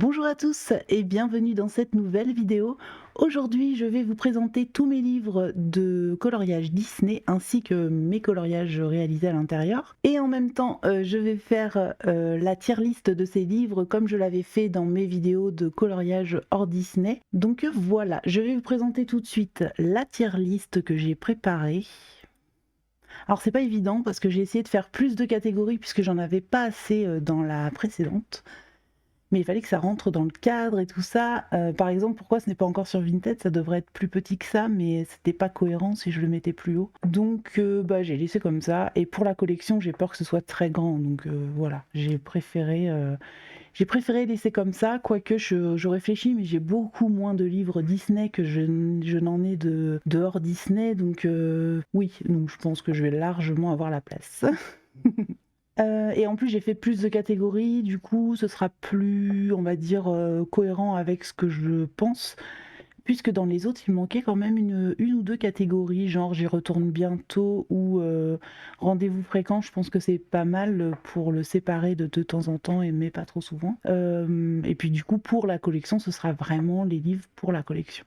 Bonjour à tous et bienvenue dans cette nouvelle vidéo. Aujourd'hui, je vais vous présenter tous mes livres de coloriage Disney ainsi que mes coloriages réalisés à l'intérieur. Et en même temps, je vais faire la tier list de ces livres comme je l'avais fait dans mes vidéos de coloriage hors Disney. Donc voilà, je vais vous présenter tout de suite la tier list que j'ai préparée. Alors c'est pas évident parce que j'ai essayé de faire plus de catégories puisque j'en avais pas assez dans la précédente. Mais il fallait que ça rentre dans le cadre et tout ça. Par exemple, pourquoi ce n'est pas encore sur Vinted? Ça devrait être plus petit que ça, mais c'était pas cohérent si je le mettais plus haut. Donc bah, j'ai laissé comme ça. Et pour la collection, j'ai peur que ce soit très grand. Donc voilà, j'ai préféré laisser comme ça, quoique je réfléchis, mais j'ai beaucoup moins de livres Disney que je n'en ai de hors Disney. Donc oui, donc je pense que je vais largement avoir la place. Et en plus j'ai fait plus de catégories, du coup ce sera plus, on va dire, cohérent avec ce que je pense. Puisque dans les autres, il manquait quand même une ou deux catégories, genre j'y retourne bientôt ou rendez-vous fréquent. Je pense que c'est pas mal pour le séparer de temps en temps, mais pas trop souvent. Et puis du coup, pour la collection, ce sera vraiment les livres pour la collection.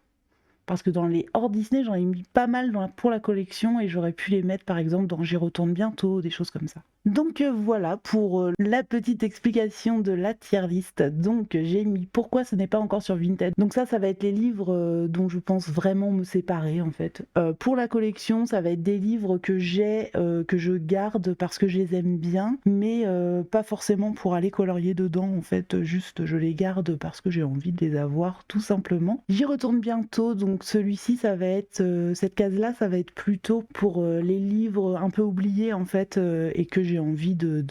Parce que dans les hors Disney, j'en ai mis pas mal pour la collection et j'aurais pu les mettre par exemple dans J'y retourne bientôt, des choses comme ça. Donc voilà pour la petite explication de la tier list. Donc j'ai mis pourquoi ce n'est pas encore sur Vinted. Donc ça va être les livres dont je pense vraiment me séparer en fait. Pour la collection, ça va être des livres que j'ai, que je garde parce que je les aime bien, mais pas forcément pour aller colorier dedans en fait. Juste je les garde parce que j'ai envie de les avoir tout simplement. J'y retourne bientôt, donc celui-ci ça va être, cette case-là ça va être plutôt pour les livres un peu oubliés en fait et que j'ai envie de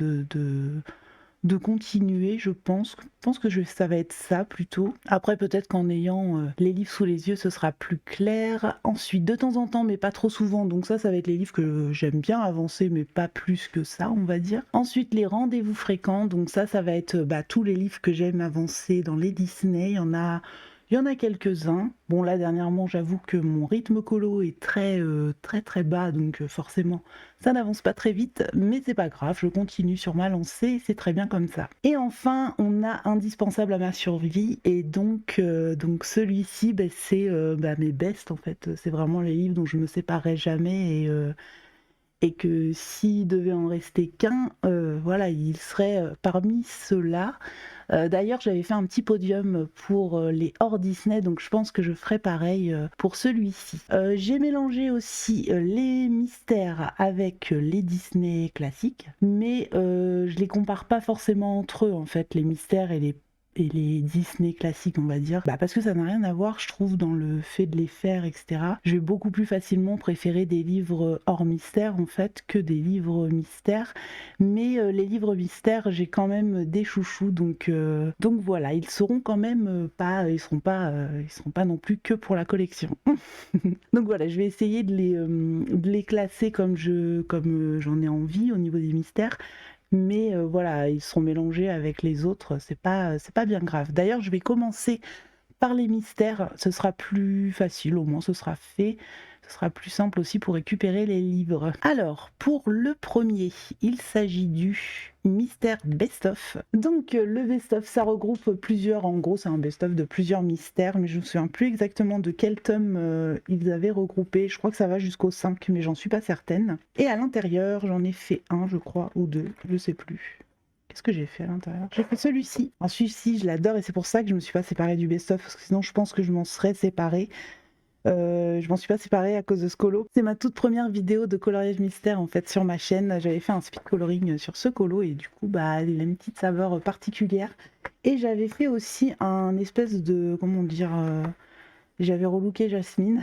continuer, je pense. Je pense que ça va être ça plutôt. Après, peut-être qu'en ayant les livres sous les yeux, ce sera plus clair. Ensuite, de temps en temps, mais pas trop souvent, donc ça va être les livres que j'aime bien avancer, mais pas plus que ça, on va dire. Ensuite, les rendez-vous fréquents, donc ça va être tous les livres que j'aime avancer dans les Disney. Il y en a quelques-uns. Bon, là, dernièrement, j'avoue que mon rythme colo est très bas, donc forcément, ça n'avance pas très vite, mais c'est pas grave, je continue sur ma lancée, c'est très bien comme ça. Et enfin, on a indispensable à ma survie, et donc celui-ci, c'est mes bests en fait. C'est vraiment les livres dont je me séparerai jamais et que s'il devait en rester qu'un, voilà, il serait parmi ceux-là. D'ailleurs, j'avais fait un petit podium pour les hors Disney, donc je pense que je ferai pareil pour celui-ci. J'ai mélangé aussi les mystères avec les Disney classiques, mais je les compare pas forcément entre eux en fait, les mystères et les Disney classiques, on va dire, parce que ça n'a rien à voir, je trouve, dans le fait de les faire, etc. Je vais beaucoup plus facilement préférer des livres hors mystère, en fait, que des livres mystères. Mais les livres mystères, j'ai quand même des chouchous, donc voilà, ils seront quand même ils seront pas non plus que pour la collection. Donc voilà, je vais essayer de les classer comme j'en ai envie au niveau des mystères. Mais voilà, ils sont mélangés avec les autres, c'est pas bien grave. D'ailleurs, je vais commencer par les mystères, ce sera plus facile, au moins ce sera fait. Ce sera plus simple aussi pour récupérer les livres. Alors, pour le premier, il s'agit du mystère best-of. Donc, le best-of, ça regroupe plusieurs, en gros, c'est un best-of de plusieurs mystères, mais je ne me souviens plus exactement de quel tome ils avaient regroupé. Je crois que ça va jusqu'au 5, mais j'en suis pas certaine. Et à l'intérieur, j'en ai fait un, je crois, ou deux, je sais plus. Qu'est-ce que j'ai fait à l'intérieur? J'ai fait celui-ci. Alors celui-ci, je l'adore et c'est pour ça que je me suis pas séparée du best-of, parce que sinon je pense que je m'en serais séparée. Je m'en suis pas séparée à cause de ce colo. C'est ma toute première vidéo de coloriage mystère en fait sur ma chaîne. J'avais fait un speed coloring sur ce colo et du coup il a une petite saveur particulière. Et j'avais fait aussi un espèce de, comment dire, j'avais relooké Jasmine.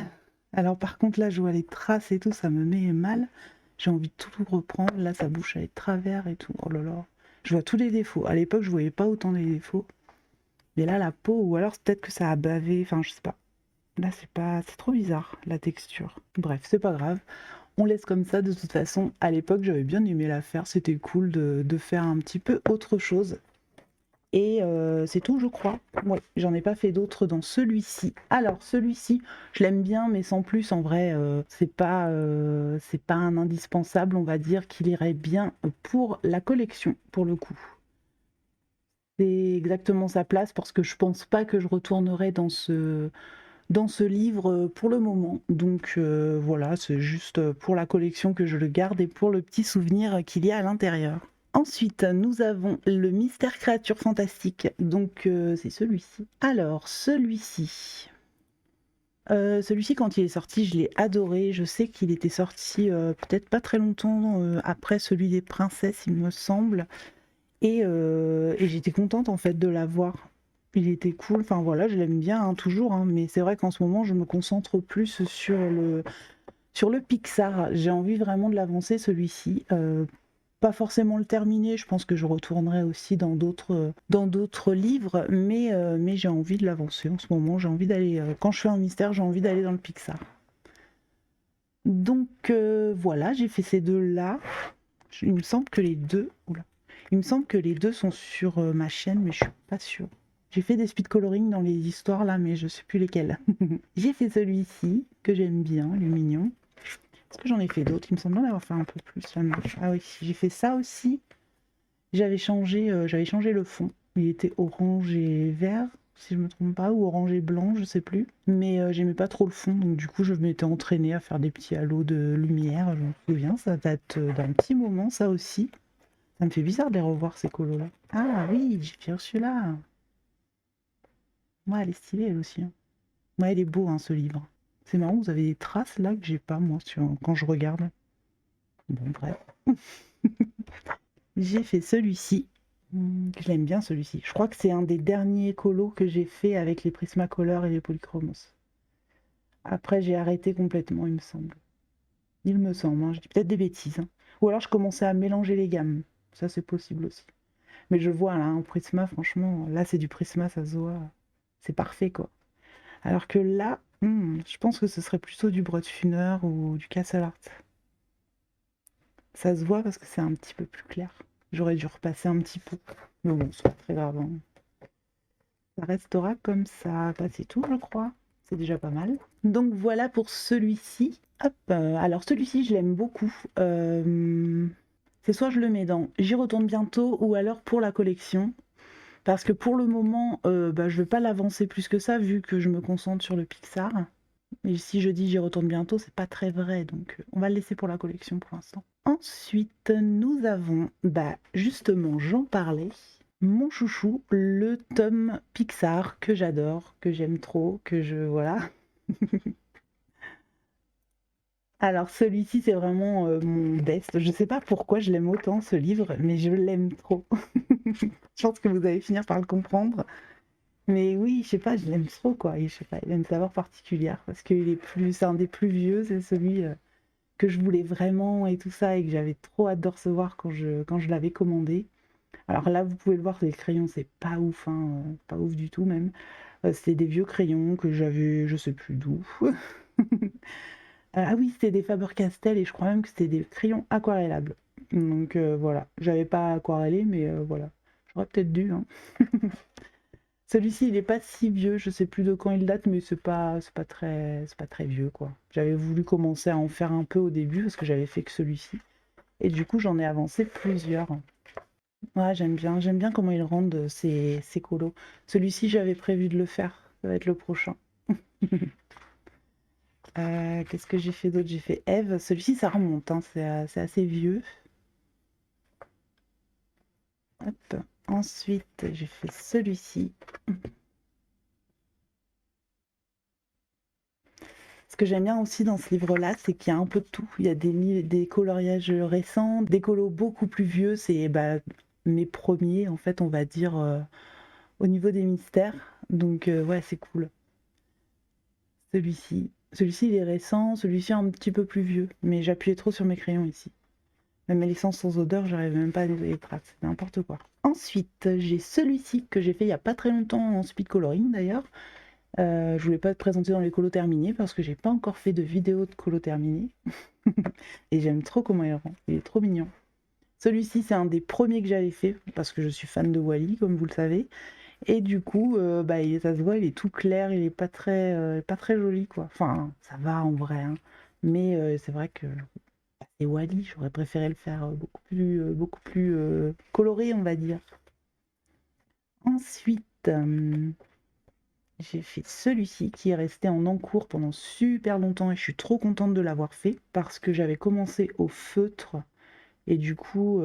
Alors par contre là je vois les traces et tout, ça me met mal. J'ai envie de tout reprendre. Là sa bouche elle est de travers et tout. Oh là là. Je vois tous les défauts. À l'époque je voyais pas autant les défauts. Mais là la peau, ou alors peut-être que ça a bavé, enfin je sais pas. Là, c'est trop bizarre, la texture. Bref, c'est pas grave. On laisse comme ça, de toute façon. À l'époque, j'avais bien aimé la faire. C'était cool de faire un petit peu autre chose. Et c'est tout, je crois. Ouais, j'en ai pas fait d'autres dans celui-ci. Alors, celui-ci, je l'aime bien, mais sans plus. En vrai, c'est pas un indispensable. On va dire qu'il irait bien pour la collection, pour le coup. C'est exactement sa place parce que je pense pas que je retournerai dans ce livre pour le moment. Donc voilà, c'est juste pour la collection que je le garde et pour le petit souvenir qu'il y a à l'intérieur. Ensuite, nous avons le Mystère Créature Fantastique. Donc c'est celui-ci. Alors, celui-ci, quand il est sorti, je l'ai adoré. Je sais qu'il était sorti peut-être pas très longtemps après celui des princesses, il me semble. Et j'étais contente en fait de l'avoir. Il était cool, enfin voilà, je l'aime bien hein, toujours, hein, mais c'est vrai qu'en ce moment je me concentre plus sur le Pixar. J'ai envie vraiment de l'avancer celui-ci. Pas forcément le terminer, je pense que je retournerai aussi dans d'autres livres, mais j'ai envie de l'avancer en ce moment. J'ai envie d'aller, quand je fais un mystère, j'ai envie d'aller dans le Pixar. Donc voilà, j'ai fait ces deux-là. Il me semble que les deux. Oula. Il me semble que les deux sont sur ma chaîne, mais je suis pas sûre. J'ai fait des speed coloring dans les histoires là, mais je sais plus lesquelles. J'ai fait celui-ci, que j'aime bien, il est mignon. Est-ce que j'en ai fait d'autres? Il me semble en avoir fait un peu plus. Là, ah oui, j'ai fait ça aussi. J'avais changé le fond. Il était orange et vert, si je me trompe pas, ou orange et blanc, je sais plus. Mais j'aimais pas trop le fond, donc du coup je m'étais entraînée à faire des petits halos de lumière. Je me souviens, ça date d'un petit moment, ça aussi. Ça me fait bizarre de les revoir ces colos-là. Ah oui, j'ai fait celui-là. Ouais, elle est stylée elle aussi, hein. Ouais, il est beau hein, ce livre. C'est marrant, vous avez des traces là que j'ai pas moi quand je regarde. Bon, bref. J'ai fait celui-ci. Je l'aime bien celui-ci. Je crois que c'est un des derniers colos que j'ai fait avec les Prismacolor et les Polychromos. Après, j'ai arrêté complètement, il me semble. Il me semble, hein. Je dis peut-être des bêtises, hein. Ou alors je commençais à mélanger les gammes. Ça, c'est possible aussi. Mais je vois là, en Prisma, franchement, là, c'est du Prisma, ça se voit. C'est parfait, quoi. Alors que là, je pense que ce serait plutôt du Brutfuner ou du Castle Art. Ça se voit parce que c'est un petit peu plus clair. J'aurais dû repasser un petit peu. Mais bon, c'est pas très grave, hein. Ça restera comme ça. Bah, c'est tout, je crois. C'est déjà pas mal. Donc voilà pour celui-ci. Hop, alors celui-ci, je l'aime beaucoup. C'est soit je le mets dans J'y retourne bientôt ou alors pour la collection. Parce que pour le moment, bah, je ne vais pas l'avancer plus que ça vu que je me concentre sur le Pixar. Et si je dis J'y retourne bientôt, c'est pas très vrai. Donc on va le laisser pour la collection pour l'instant. Ensuite, nous avons, bah justement, j'en parlais. Mon chouchou, le tome Pixar que j'adore, que j'aime trop, que je... Voilà. Alors celui-ci, c'est vraiment mon best. Je sais pas pourquoi je l'aime autant ce livre, mais je l'aime trop. Je pense que vous allez finir par le comprendre. Mais oui, je sais pas, je l'aime trop quoi. Et je sais pas, il a une saveur particulière parce qu'il est plus, c'est un des plus vieux, c'est celui que je voulais vraiment et tout ça et que j'avais trop hâte de recevoir quand je l'avais commandé. Alors là, vous pouvez le voir, les crayons, c'est pas ouf, hein, pas ouf du tout même. C'était des vieux crayons que j'avais, je sais plus d'où. Ah oui, c'était des Faber-Castell et je crois même que c'était des crayons aquarellables. Donc voilà, j'avais pas aquarellé, mais voilà. J'aurais peut-être dû, hein. Celui-ci, il est pas si vieux, je sais plus de quand il date, mais c'est pas très vieux quoi. J'avais voulu commencer à en faire un peu au début parce que j'avais fait que celui-ci. Et du coup, j'en ai avancé plusieurs. Ouais, j'aime bien comment ils rendent ces colos. Celui-ci, j'avais prévu de le faire, ça va être le prochain. Qu'est-ce que j'ai fait d'autre? J'ai fait Eve. Celui-ci, ça remonte, hein, c'est assez vieux. Hop. Ensuite, j'ai fait celui-ci. Ce que j'aime bien aussi dans ce livre-là, c'est qu'il y a un peu de tout. Il y a des coloriages récents, des colos beaucoup plus vieux. C'est bah, mes premiers, en fait, on va dire, au niveau des mystères. Donc, ouais, c'est cool. Celui-ci, il est récent, celui-ci un petit peu plus vieux. Mais j'appuyais trop sur mes crayons ici. Même l'essence sans odeur, j'arrive même pas à nettoyer les traces. C'est n'importe quoi. Ensuite, j'ai celui-ci que j'ai fait il y a pas très longtemps en speed coloring d'ailleurs. Je voulais pas te présenter dans les colos terminés parce que j'ai pas encore fait de vidéo de colos terminés. Et j'aime trop comment il rend. Il est trop mignon. Celui-ci, c'est un des premiers que j'avais fait parce que je suis fan de Wally, comme vous le savez. Et du coup, bah, ça se voit, il est tout clair, il est pas très joli quoi. Enfin, ça va en vrai, hein. Mais c'est vrai que bah, c'est Wally, j'aurais préféré le faire beaucoup plus coloré, on va dire. Ensuite, j'ai fait celui-ci qui est resté en encours pendant super longtemps et je suis trop contente de l'avoir fait parce que j'avais commencé au feutre et du coup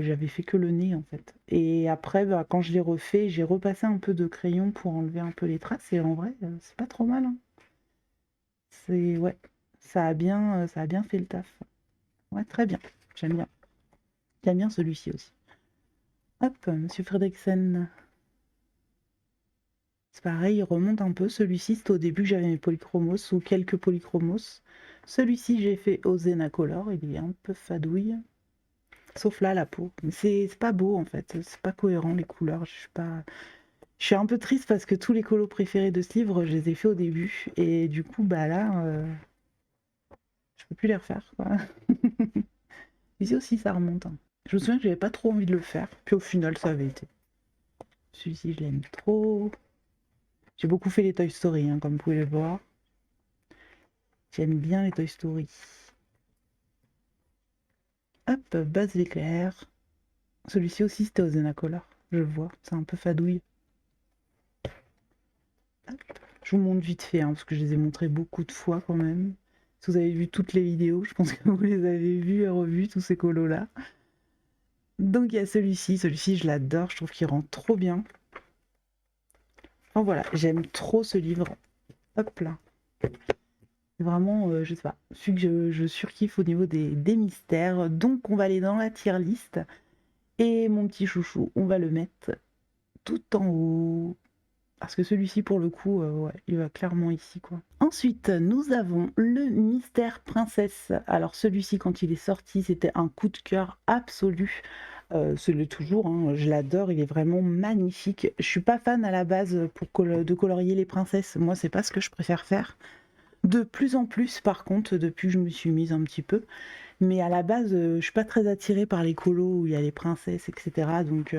j'avais fait que le nez en fait. Et après bah, quand je l'ai refait, j'ai repassé un peu de crayon pour enlever un peu les traces et en vrai c'est pas trop mal, hein. C'est ouais, ça a bien fait le taf. Ouais, très bien. J'aime bien. J'aime bien celui-ci aussi. Hop, Monsieur Fredriksen. C'est pareil, il remonte un peu. Celui-ci, c'était au début que j'avais mes polychromos ou quelques polychromos. Celui-ci, j'ai fait au Zenacolor. Il est un peu fadouille. Sauf là, la peau. Mais c'est pas beau en fait. C'est pas cohérent les couleurs. Je suis un peu triste parce que tous les colos préférés de ce livre, je les ai fait au début. Et du coup, bah là, je peux plus les refaire, quoi. Ici aussi, ça remonte, hein. Je me souviens que j'avais pas trop envie de le faire. Puis au final, ça avait été. Celui-ci, je l'aime trop. J'ai beaucoup fait les Toy Story, hein, comme vous pouvez le voir. J'aime bien les Toy Story. Hop, Buzz l'éclair. Celui-ci aussi, c'était au Zenacolor. Je le vois, c'est un peu fadouille. Hop. Je vous montre vite fait, hein, parce que je les ai montrés beaucoup de fois quand même. Si vous avez vu toutes les vidéos, je pense que vous les avez vus et revus, tous ces colos-là. Donc il y a celui-ci. Celui-ci, je l'adore. Je trouve qu'il rend trop bien. Enfin voilà, j'aime trop ce livre. Hop là. C'est vraiment, je sais pas, celui que je surkiffe au niveau des mystères. Donc on va aller dans la tier list. Et mon petit chouchou, on va le mettre tout en haut. Parce que celui-ci, pour le coup, ouais, il va clairement ici, quoi. Ensuite, nous avons le Mystère Princesse. Alors celui-ci, quand il est sorti, c'était un coup de cœur absolu. C'est le toujours, hein, je l'adore, il est vraiment magnifique. Je suis pas fan à la base de colorier les princesses. Moi, c'est pas ce que je préfère faire. De plus en plus, par contre, depuis que je me suis mise un petit peu. Mais à la base, je suis pas très attirée par les colos où il y a les princesses, etc. Donc,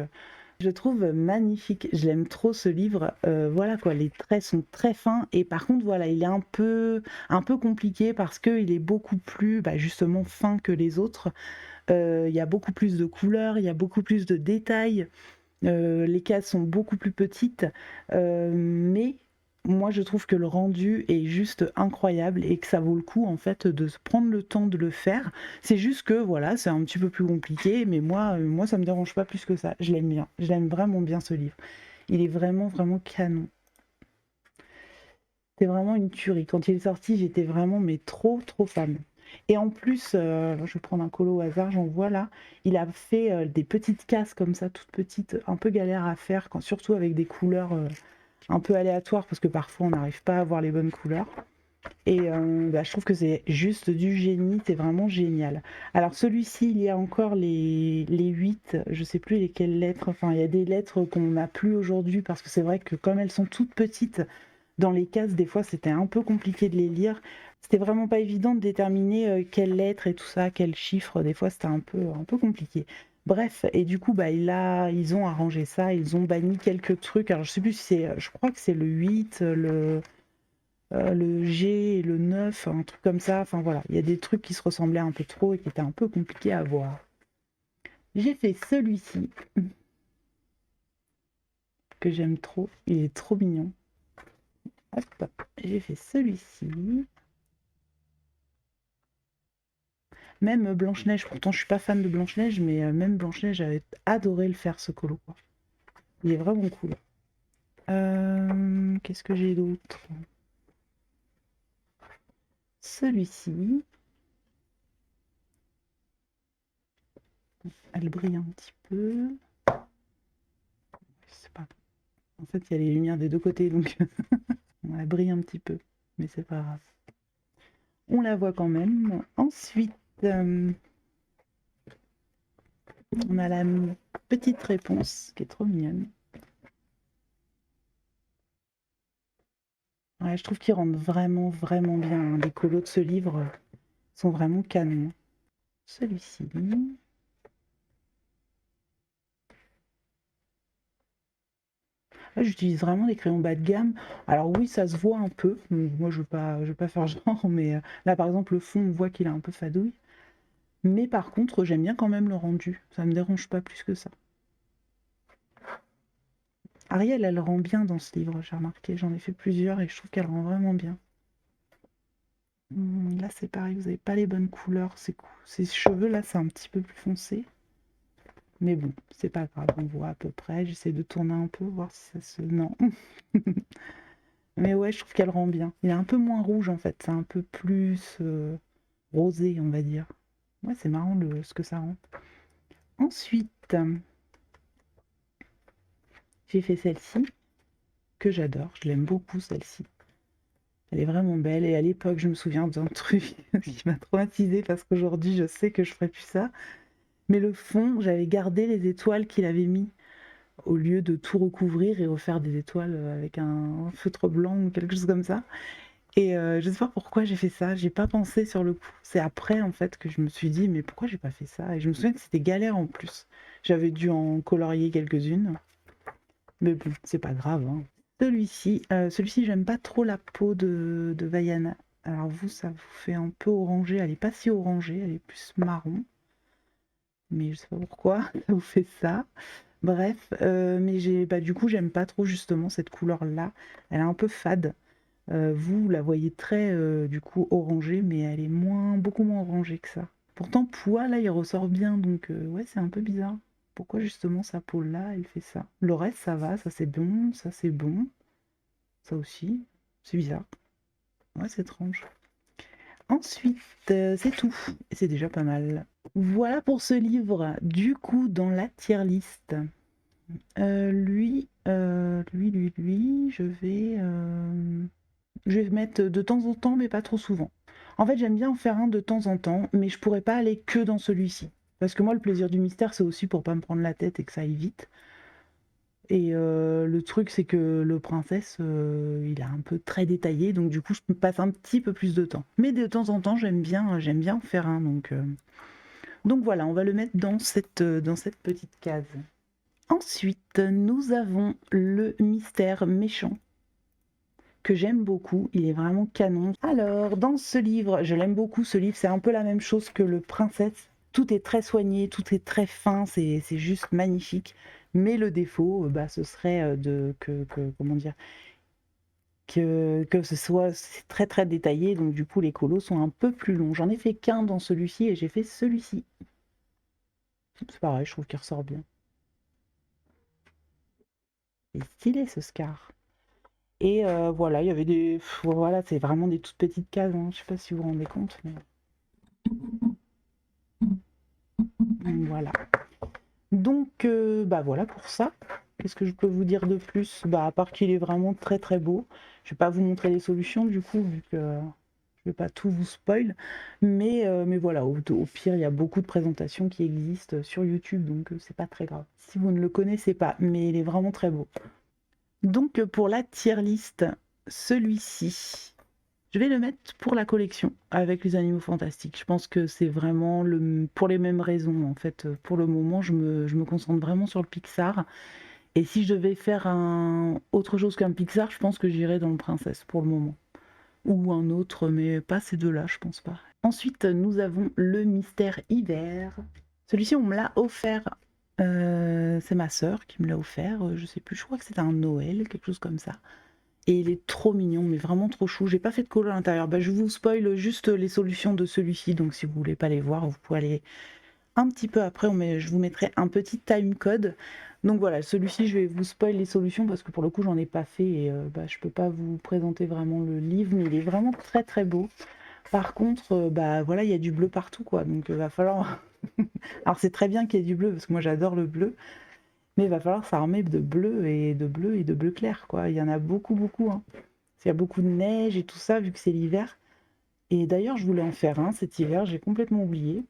je trouve magnifique. Je l'aime trop ce livre. Voilà quoi, les traits sont très fins. Et par contre, voilà, il est un peu compliqué parce qu'il est beaucoup plus, bah, justement, fin que les autres. Il y a beaucoup plus de couleurs, il y a beaucoup plus de détails. Les cases sont beaucoup plus petites, mais moi je trouve que le rendu est juste incroyable et que ça vaut le coup en fait de se prendre le temps de le faire. C'est juste que voilà, c'est un petit peu plus compliqué, mais moi ça me dérange pas plus que ça. Je l'aime bien, je l'aime vraiment bien ce livre. Il est vraiment vraiment canon. C'est vraiment une tuerie. Quand il est sorti, j'étais vraiment mais trop fan. Et en plus, je vais prendre un colo au hasard, j'en vois là, il a fait des petites cases comme ça, toutes petites, un peu galère à faire, quand, surtout avec des couleurs un peu aléatoires, parce que parfois on n'arrive pas à avoir les bonnes couleurs. Et bah, je trouve que c'est juste du génie, c'est vraiment génial. Alors celui-ci, il y a encore les 8, je sais plus lesquelles lettres, enfin il y a des lettres qu'on n'a plus aujourd'hui, parce que c'est vrai que comme elles sont toutes petites, dans les cases, des fois, c'était un peu compliqué de les lire. C'était vraiment pas évident de déterminer quelles lettres et tout ça, quels chiffres. Des fois, c'était un peu compliqué. Bref, et du coup, bah, ils ont arrangé ça, ils ont banni quelques trucs. Alors, je sais plus si c'est, je crois que c'est le 8, le G et le 9, un truc comme ça. Enfin, voilà, il y a des trucs qui se ressemblaient un peu trop et qui étaient un peu compliqués à voir. J'ai fait celui-ci, que j'aime trop. Il est trop mignon. Hop, j'ai fait celui-ci. Même Blanche-Neige, pourtant je suis pas fan de Blanche-Neige, mais même Blanche-Neige, j'avais adoré le faire ce colo, quoi. Il est vraiment cool. Qu'est-ce que j'ai d'autre? Celui-ci. Elle brille un petit peu. Je sais pas. En fait, il y a les lumières des deux côtés, donc elle brille un petit peu. Mais c'est pas grave. On la voit quand même. Ensuite, on a la petite réponse qui est trop mignonne. Ouais, je trouve qu'ils rendent vraiment bien, hein. Les colos de ce livre sont vraiment canons. Celui-ci. Là, j'utilise vraiment des crayons bas de gamme. Alors oui, ça se voit un peu. Moi, je veux pas faire genre, mais là, par exemple, le fond, on voit qu'il est un peu fadouille. Mais par contre, j'aime bien quand même le rendu. Ça me dérange pas plus que ça. Ariel, elle rend bien dans ce livre, j'ai remarqué. J'en ai fait plusieurs et je trouve qu'elle rend vraiment bien. Là, c'est pareil, vous n'avez pas les bonnes couleurs. Ses cheveux, là, c'est un petit peu plus foncé. Mais bon, c'est pas grave, on voit à peu près. J'essaie de tourner un peu, voir si ça se... Non. Mais ouais, je trouve qu'elle rend bien. Il est un peu moins rouge, en fait. C'est un peu plus rosé, on va dire. Ouais, c'est marrant ce que ça rend. Ensuite, j'ai fait celle-ci, que j'adore. Je l'aime beaucoup, celle-ci. Elle est vraiment belle. Et à l'époque, je me souviens d'un truc qui m'a traumatisée parce qu'aujourd'hui, je sais que je ferais plus ça. Mais le fond, j'avais gardé les étoiles qu'il avait mis au lieu de tout recouvrir et refaire des étoiles avec un feutre blanc ou quelque chose comme ça. Et je sais pas pourquoi j'ai fait ça, j'ai pas pensé sur le coup. C'est après en fait que je me suis dit mais pourquoi j'ai pas fait ça? Et je me souviens que c'était galère en plus. J'avais dû en colorier quelques-unes. Mais bon, c'est pas grave, hein. Celui-ci, j'aime pas trop la peau de Vaiana. Alors vous, ça vous fait un peu orangé. Elle est pas si orangée, elle est plus marron. Mais je sais pas pourquoi ça vous fait ça. Bref, mais du coup, j'aime pas trop justement cette couleur-là. Elle est un peu fade. Vous la voyez très, du coup, orangée, mais elle est beaucoup moins orangée que ça. Pourtant, Poua, là, il ressort bien, donc ouais, c'est un peu bizarre. Pourquoi justement sa peau-là, elle fait ça? Le reste, ça va, ça c'est bon, ça c'est bon. Ça aussi, c'est bizarre. Ouais, c'est étrange. Ensuite, c'est tout. Et c'est déjà pas mal. Voilà pour ce livre. Du coup, dans la tier list, lui, je vais mettre de temps en temps, mais pas trop souvent. En fait, j'aime bien en faire un de temps en temps, mais je pourrais pas aller que dans celui-ci. Parce que moi, le plaisir du mystère, c'est aussi pour pas me prendre la tête et que ça aille vite. Et le truc, c'est que le princesse, il est un peu très détaillé, donc du coup, je passe un petit peu plus de temps. Mais de temps en temps, j'aime bien en faire un, donc voilà, on va le mettre dans cette petite case. Ensuite, nous avons le mystère méchant, que j'aime beaucoup, il est vraiment canon. Alors, dans ce livre, je l'aime beaucoup, ce livre, c'est un peu la même chose que le Princesse. Tout est très soigné, tout est très fin, c'est juste magnifique. Mais le défaut, ce serait comment dire, que ce soit c'est très très détaillé, donc du coup les colos sont un peu plus longs. J'en ai fait qu'un dans celui-ci et j'ai fait celui-ci. C'est pareil, je trouve qu'il ressort bien. C'est stylé ce Scar. Et voilà, il y avait voilà, c'est vraiment des toutes petites cases, hein. Je sais pas si vous vous rendez compte, mais voilà. Donc, voilà pour ça. Qu'est-ce que je peux vous dire de plus? À part qu'il est vraiment très très beau. Je vais pas vous montrer les solutions du coup, vu que je vais pas tout vous spoil. Mais voilà, au pire, il y a beaucoup de présentations qui existent sur YouTube, donc c'est pas très grave. Si vous ne le connaissez pas, mais il est vraiment très beau. Donc, pour la tier list, celui-ci. Je vais le mettre pour la collection avec les animaux fantastiques. Je pense que c'est vraiment pour les mêmes raisons. En fait, pour le moment, je me concentre vraiment sur le Pixar. Et si je devais faire autre chose qu'un Pixar, je pense que j'irais dans le Princesse pour le moment. Ou un autre, mais pas ces deux-là, je pense pas. Ensuite, nous avons le Mystère Hiver. Celui-ci, on me l'a offert. C'est ma sœur qui me l'a offert. Je sais plus, je crois que c'était un Noël, quelque chose comme ça. Et il est trop mignon, mais vraiment trop chou. J'ai pas fait de colo à l'intérieur. Je vous spoil juste les solutions de celui-ci, donc si vous voulez pas les voir, vous pouvez aller un petit peu après. Je vous mettrai un petit time code. Donc voilà, celui-ci, je vais vous spoil les solutions parce que pour le coup, j'en ai pas fait et je peux pas vous présenter vraiment le livre, mais il est vraiment très très beau. Par contre, voilà, il y a du bleu partout, quoi. Donc va falloir. Alors c'est très bien qu'il y ait du bleu parce que moi j'adore le bleu. Mais il va falloir s'armer de bleu et de bleu et de bleu clair, quoi. Il y en a beaucoup, beaucoup, hein. Il y a beaucoup de neige et tout ça, vu que c'est l'hiver. Et d'ailleurs, je voulais en faire un cet hiver, j'ai complètement oublié.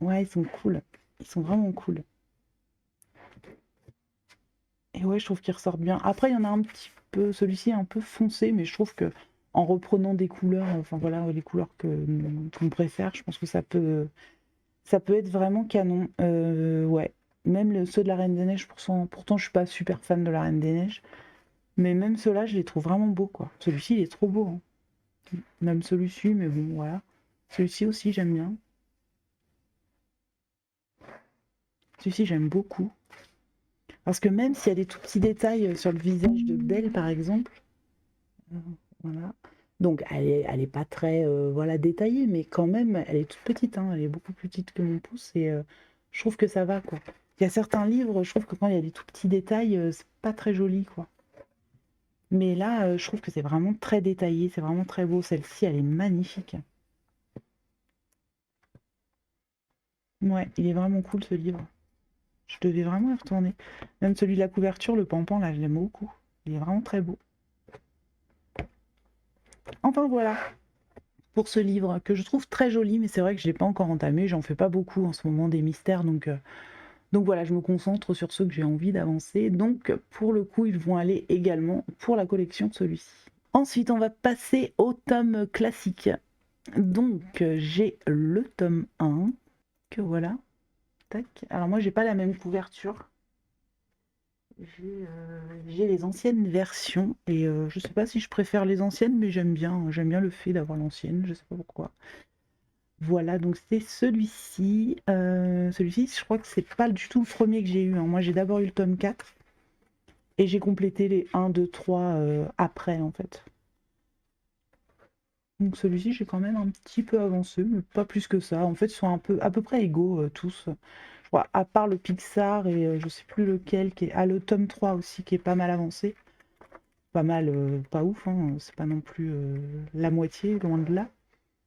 Ouais, ils sont cool. Ils sont vraiment cool. Et ouais, je trouve qu'ils ressortent bien. Après, il y en a un petit peu, celui-ci est un peu foncé, mais je trouve que en reprenant des couleurs, enfin voilà, les couleurs qu'on préfère, je pense que ça peut être vraiment canon. Ouais. Même ceux de la Reine des Neiges, pourtant je suis pas super fan de la Reine des Neiges. Mais même ceux-là, je les trouve vraiment beaux, quoi. Celui-ci, il est trop beau, hein. Même celui-ci, mais bon, voilà. Celui-ci aussi, j'aime bien. Celui-ci, j'aime beaucoup. Parce que même s'il y a des tout petits détails sur le visage de Belle, par exemple, euh, voilà. Donc elle est pas très voilà, détaillée, mais quand même, elle est toute petite, hein, elle est beaucoup plus petite que mon pouce, et je trouve que ça va, quoi. Il y a certains livres, je trouve que quand il y a des tout petits détails, c'est pas très joli, quoi. Mais là, je trouve que c'est vraiment très détaillé, c'est vraiment très beau. Celle-ci, elle est magnifique. Ouais, il est vraiment cool ce livre. Je devais vraiment y retourner. Même celui de la couverture, le pampan, là, je l'aime beaucoup. Il est vraiment très beau. Enfin voilà, pour ce livre que je trouve très joli, mais c'est vrai que je ne l'ai pas encore entamé. J'en fais pas beaucoup en ce moment des mystères, donc voilà, je me concentre sur ceux que j'ai envie d'avancer. Donc pour le coup, ils vont aller également pour la collection de celui-ci. Ensuite, on va passer au tome classique. Donc j'ai le tome 1, que voilà. Tac. Alors moi, j'ai pas la même couverture. J'ai les anciennes versions et je sais pas si je préfère les anciennes, mais j'aime bien le fait d'avoir l'ancienne, je sais pas pourquoi. Voilà, donc c'est celui-ci. Celui-ci, je crois que c'est pas du tout le premier que j'ai eu, hein. Moi, j'ai d'abord eu le tome 4 et j'ai complété les 1, 2, 3 après, en fait. Donc celui-ci, j'ai quand même un petit peu avancé, mais pas plus que ça. En fait, ils sont un peu, à peu près égaux tous. Je crois, à part le Pixar et je sais plus lequel, qui est... Ah, le tome 3 aussi, qui est pas mal avancé. Pas mal, pas ouf, hein, c'est pas non plus la moitié, loin de là.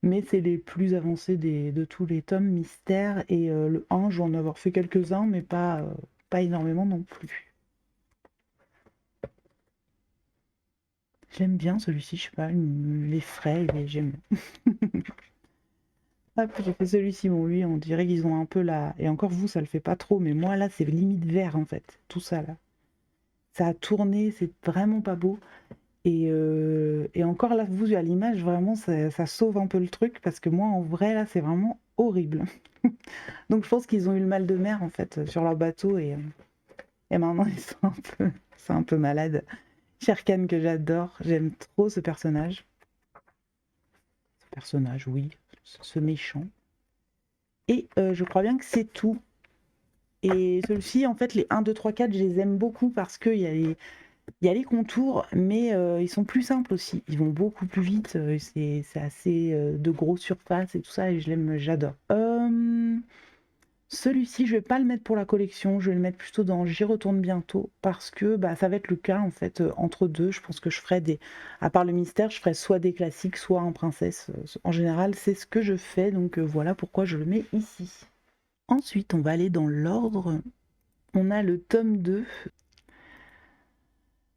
Mais c'est les plus avancés de tous les tomes mystères. Et le 1, je vais en avoir fait quelques-uns, mais pas énormément non plus. J'aime bien celui-ci, je sais pas, il est frais, j'aime bien. Hop, j'ai fait celui-ci, bon lui, on dirait qu'ils ont un peu la... Et encore vous, ça le fait pas trop, mais moi là, c'est limite vert en fait, tout ça là. Ça a tourné, c'est vraiment pas beau. Et encore là, vous, à l'image, vraiment, ça sauve un peu le truc, parce que moi, en vrai, là, c'est vraiment horrible. Donc je pense qu'ils ont eu le mal de mer, en fait, sur leur bateau, et maintenant, ils sont un peu malades. Shere que j'adore, j'aime trop ce personnage. Ce personnage, oui, ce méchant. Et je crois bien que c'est tout. Et celui-ci, en fait, les 1, 2, 3, 4, je les aime beaucoup parce qu'il y a il y a les contours, mais ils sont plus simples aussi. Ils vont beaucoup plus vite. C'est assez de grosses surfaces et tout ça, et j'adore. Celui-ci, je vais pas le mettre pour la collection. Je vais le mettre plutôt dans J'y retourne bientôt parce que bah, ça va être le cas en fait entre deux. Je pense que je ferai des, à part le mystère, je ferai soit des classiques, soit en princesse. En général, c'est ce que je fais. Donc voilà pourquoi je le mets ici. Ensuite, on va aller dans l'ordre. On a le tome 2.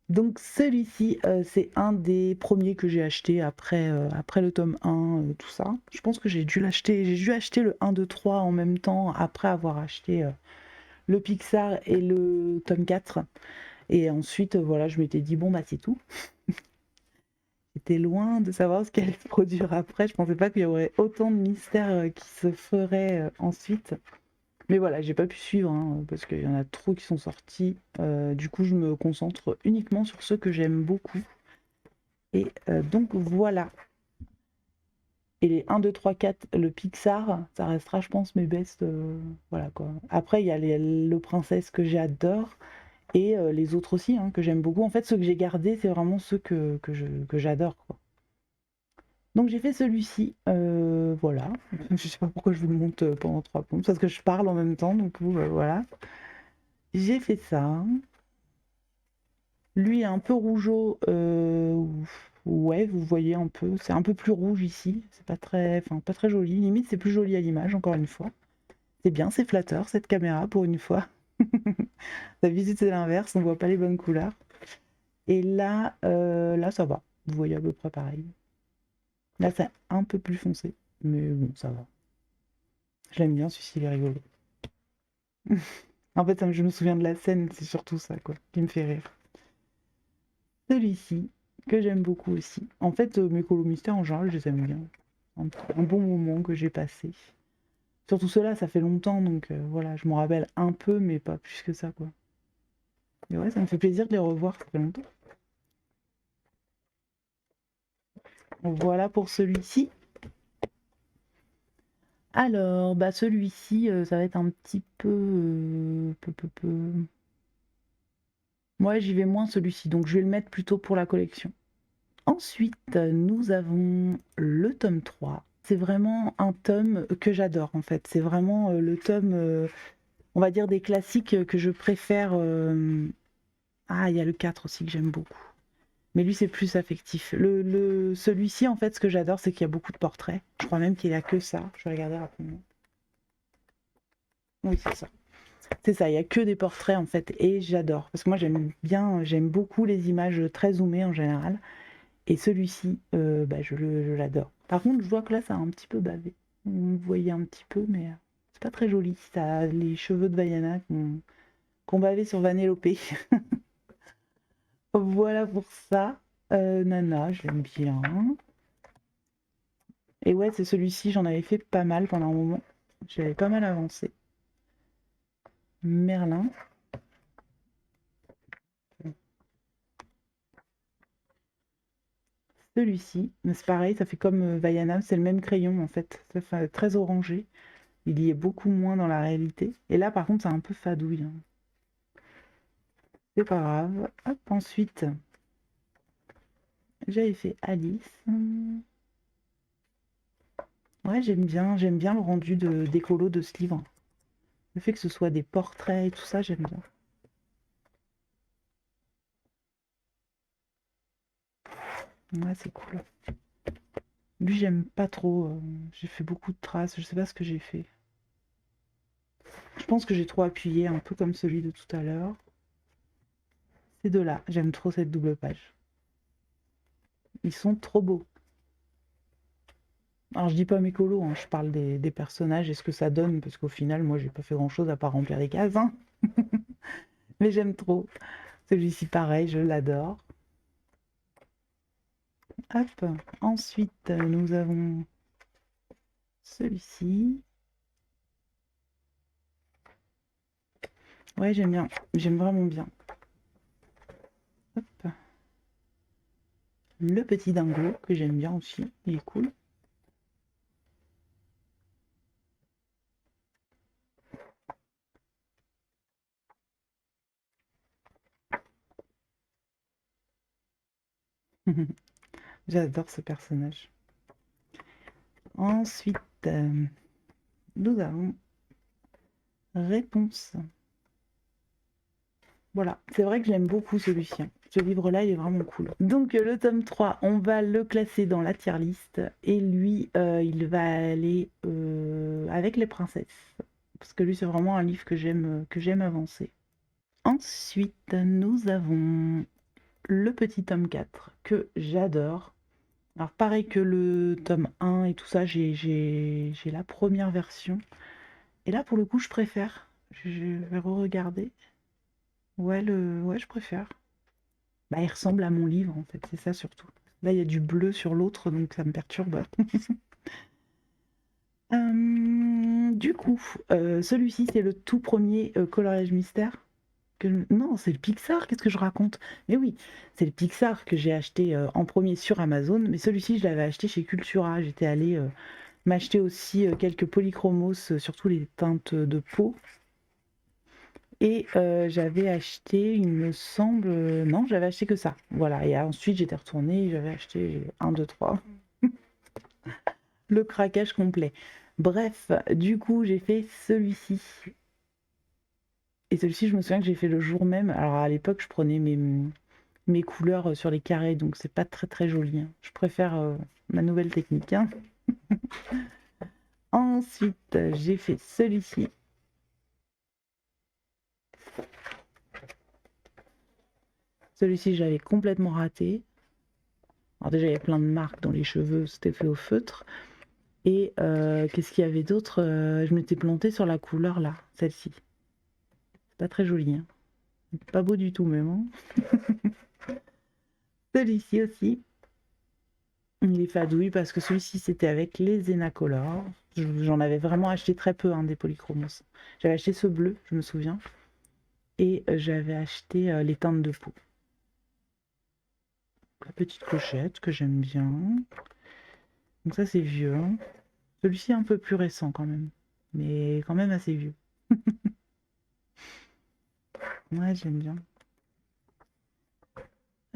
Donc celui-ci, c'est un des premiers que j'ai acheté après le tome 1, tout ça. Je pense que j'ai dû acheter le 1, 2, 3 en même temps après avoir acheté le Pixar et le tome 4. Et ensuite, voilà, je m'étais dit, bon, bah c'est tout. J'étais loin de savoir ce qui allait se produire après. Je pensais pas qu'il y aurait autant de mystères qui se feraient ensuite. Mais voilà, j'ai pas pu suivre hein, parce qu'il y en a trop qui sont sortis. Du coup, je me concentre uniquement sur ceux que j'aime beaucoup. Et donc voilà. Et les 1, 2, 3, 4, le Pixar, ça restera, je pense, mes best. Voilà quoi. Après, il y a le Princesse que j'adore et les autres aussi hein, que j'aime beaucoup. En fait, ceux que j'ai gardés, c'est vraiment ceux que j'adore, quoi. Donc j'ai fait celui-ci, voilà. Je sais pas pourquoi je vous le montre pendant 3 plombes, parce que je parle en même temps, donc voilà. J'ai fait ça. Lui est un peu rougeau, ouais, vous voyez un peu, c'est un peu plus rouge ici, c'est pas très, enfin pas très joli, limite c'est plus joli à l'image, encore une fois. C'est bien, c'est flatteur cette caméra pour une fois. D'habitude c'est l'inverse, on voit pas les bonnes couleurs. Et là, là ça va, vous voyez à peu près pareil. Là c'est un peu plus foncé, mais bon ça va. Je l'aime bien, celui-ci il est rigolo. En fait, je me souviens de la scène, c'est surtout ça quoi, qui me fait rire. Celui-ci, que j'aime beaucoup aussi. En fait, mes colos mystères en général, je les aime bien. Un bon moment que j'ai passé. Surtout ceux-là, ça fait longtemps, donc voilà, je m'en rappelle un peu, mais pas plus que ça, quoi. Mais ouais, ça me fait plaisir de les revoir, ça fait longtemps. Voilà pour celui-ci. Alors, bah celui-ci, ça va être un petit peu, peu. Moi, j'y vais moins celui-ci, donc je vais le mettre plutôt pour la collection. Ensuite, nous avons le tome 3. C'est vraiment un tome que j'adore en fait. C'est vraiment le tome, on va dire, des classiques que je préfère. Ah, il y a le 4 aussi que j'aime beaucoup. Mais lui, c'est plus affectif. Celui-ci, en fait, ce que j'adore, c'est qu'il y a beaucoup de portraits. Je crois même qu'il n'y a que ça. Je vais regarder rapidement. Oui, c'est ça. C'est ça, il n'y a que des portraits, en fait. Et j'adore. Parce que moi, j'aime beaucoup les images très zoomées en général. Et celui-ci, bah, je l'adore. Par contre, je vois que là, ça a un petit peu bavé. Vous voyez un petit peu, mais c'est pas très joli. Ça a les cheveux de Vaiana qu'on bavé sur Vanellope. Voilà pour ça. Nana, je l'aime bien. Et ouais, c'est celui-ci, j'en avais fait pas mal pendant un moment. J'avais pas mal avancé. Merlin. Celui-ci, mais c'est pareil, ça fait comme Vaiana, c'est le même crayon en fait. Ça fait très orangé. Il y est beaucoup moins dans la réalité. Et là, par contre, c'est un peu fadouille, hein. C'est pas grave. Hop, ensuite, j'avais fait Alice. Ouais, j'aime bien le rendu d'écolo de ce livre. Le fait que ce soit des portraits et tout ça, j'aime bien. Ouais, c'est cool. Lui, j'aime pas trop. J'ai fait beaucoup de traces, je sais pas ce que j'ai fait. Je pense que j'ai trop appuyé, un peu comme celui de tout à l'heure. Ces deux-là, j'aime trop cette double page. Ils sont trop beaux. Alors je dis pas mécolo, hein, je parle des personnages et ce que ça donne, parce qu'au final, moi j'ai pas fait grand-chose à part remplir des cases, hein. Mais j'aime trop. Celui-ci, pareil, je l'adore. Hop. Ensuite, nous avons celui-ci. Ouais, j'aime bien. J'aime vraiment bien. Hop. Le petit dingo, que j'aime bien aussi. Il est cool. J'adore ce personnage. Ensuite, nous avons Réponse. Voilà, c'est vrai que j'aime beaucoup celui-ci, hein. Ce livre-là, il est vraiment cool. Donc le tome 3, on va le classer dans la tier list. Et lui, il va aller avec les princesses. Parce que lui, c'est vraiment un livre que j'aime avancer. Ensuite, nous avons le petit tome 4, que j'adore. Alors pareil que le tome 1 et tout ça, j'ai la première version. Et là, pour le coup, je préfère. Je vais re-regarder. Ouais, ouais, je préfère. Bah, il ressemble à mon livre, en fait, c'est ça surtout. Là, il y a du bleu sur l'autre, donc ça me perturbe. Du coup, celui-ci, c'est le tout premier coloriage mystère. Non, c'est le Pixar, qu'est-ce que je raconte? Mais oui, c'est le Pixar que j'ai acheté en premier sur Amazon, mais celui-ci, je l'avais acheté chez Cultura. J'étais allée m'acheter aussi quelques polychromos, surtout les teintes de peau. Et j'avais acheté, il me semble, non, j'avais acheté que ça. Voilà, et ensuite j'étais retournée, j'avais acheté 1, 2, 3. Le craquage complet. Bref, du coup, j'ai fait celui-ci. Et celui-ci, je me souviens que j'ai fait le jour même. Alors à l'époque, je prenais mes couleurs sur les carrés, donc c'est pas très très joli, hein. Je préfère ma nouvelle technique, hein. Ensuite, j'ai fait celui-ci. Celui-ci, j'avais complètement raté. Alors déjà, il y avait plein de marques dans les cheveux, c'était fait au feutre. Et qu'est-ce qu'il y avait d'autre? Je m'étais plantée sur la couleur là, celle-ci. C'est pas très joli, hein. Pas beau du tout même, hein. Celui-ci aussi. Il est fadouille parce que celui-ci c'était avec les Zenacolor. J'en avais vraiment acheté très peu, hein, des polychromos. J'avais acheté ce bleu, je me souviens. Et j'avais acheté les teintes de peau. La petite clochette que j'aime bien. Donc ça c'est vieux, hein. Celui-ci est un peu plus récent quand même. Mais quand même assez vieux. Ouais, j'aime bien.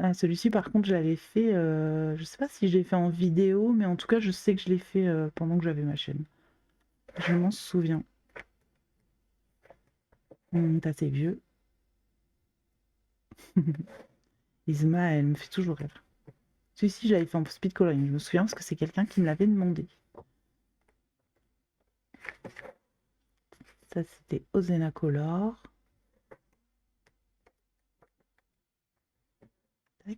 Ah, celui-ci, par contre, je l'avais fait, je sais pas si je l'ai fait en vidéo, mais en tout cas, je sais que je l'ai fait pendant que j'avais ma chaîne. Je m'en souviens. T'es assez vieux. Isma, elle me fait toujours rire. Celui-ci, je l'avais fait en speed coloring. Je me souviens parce que c'est quelqu'un qui me l'avait demandé. Ça, c'était Ozena Color.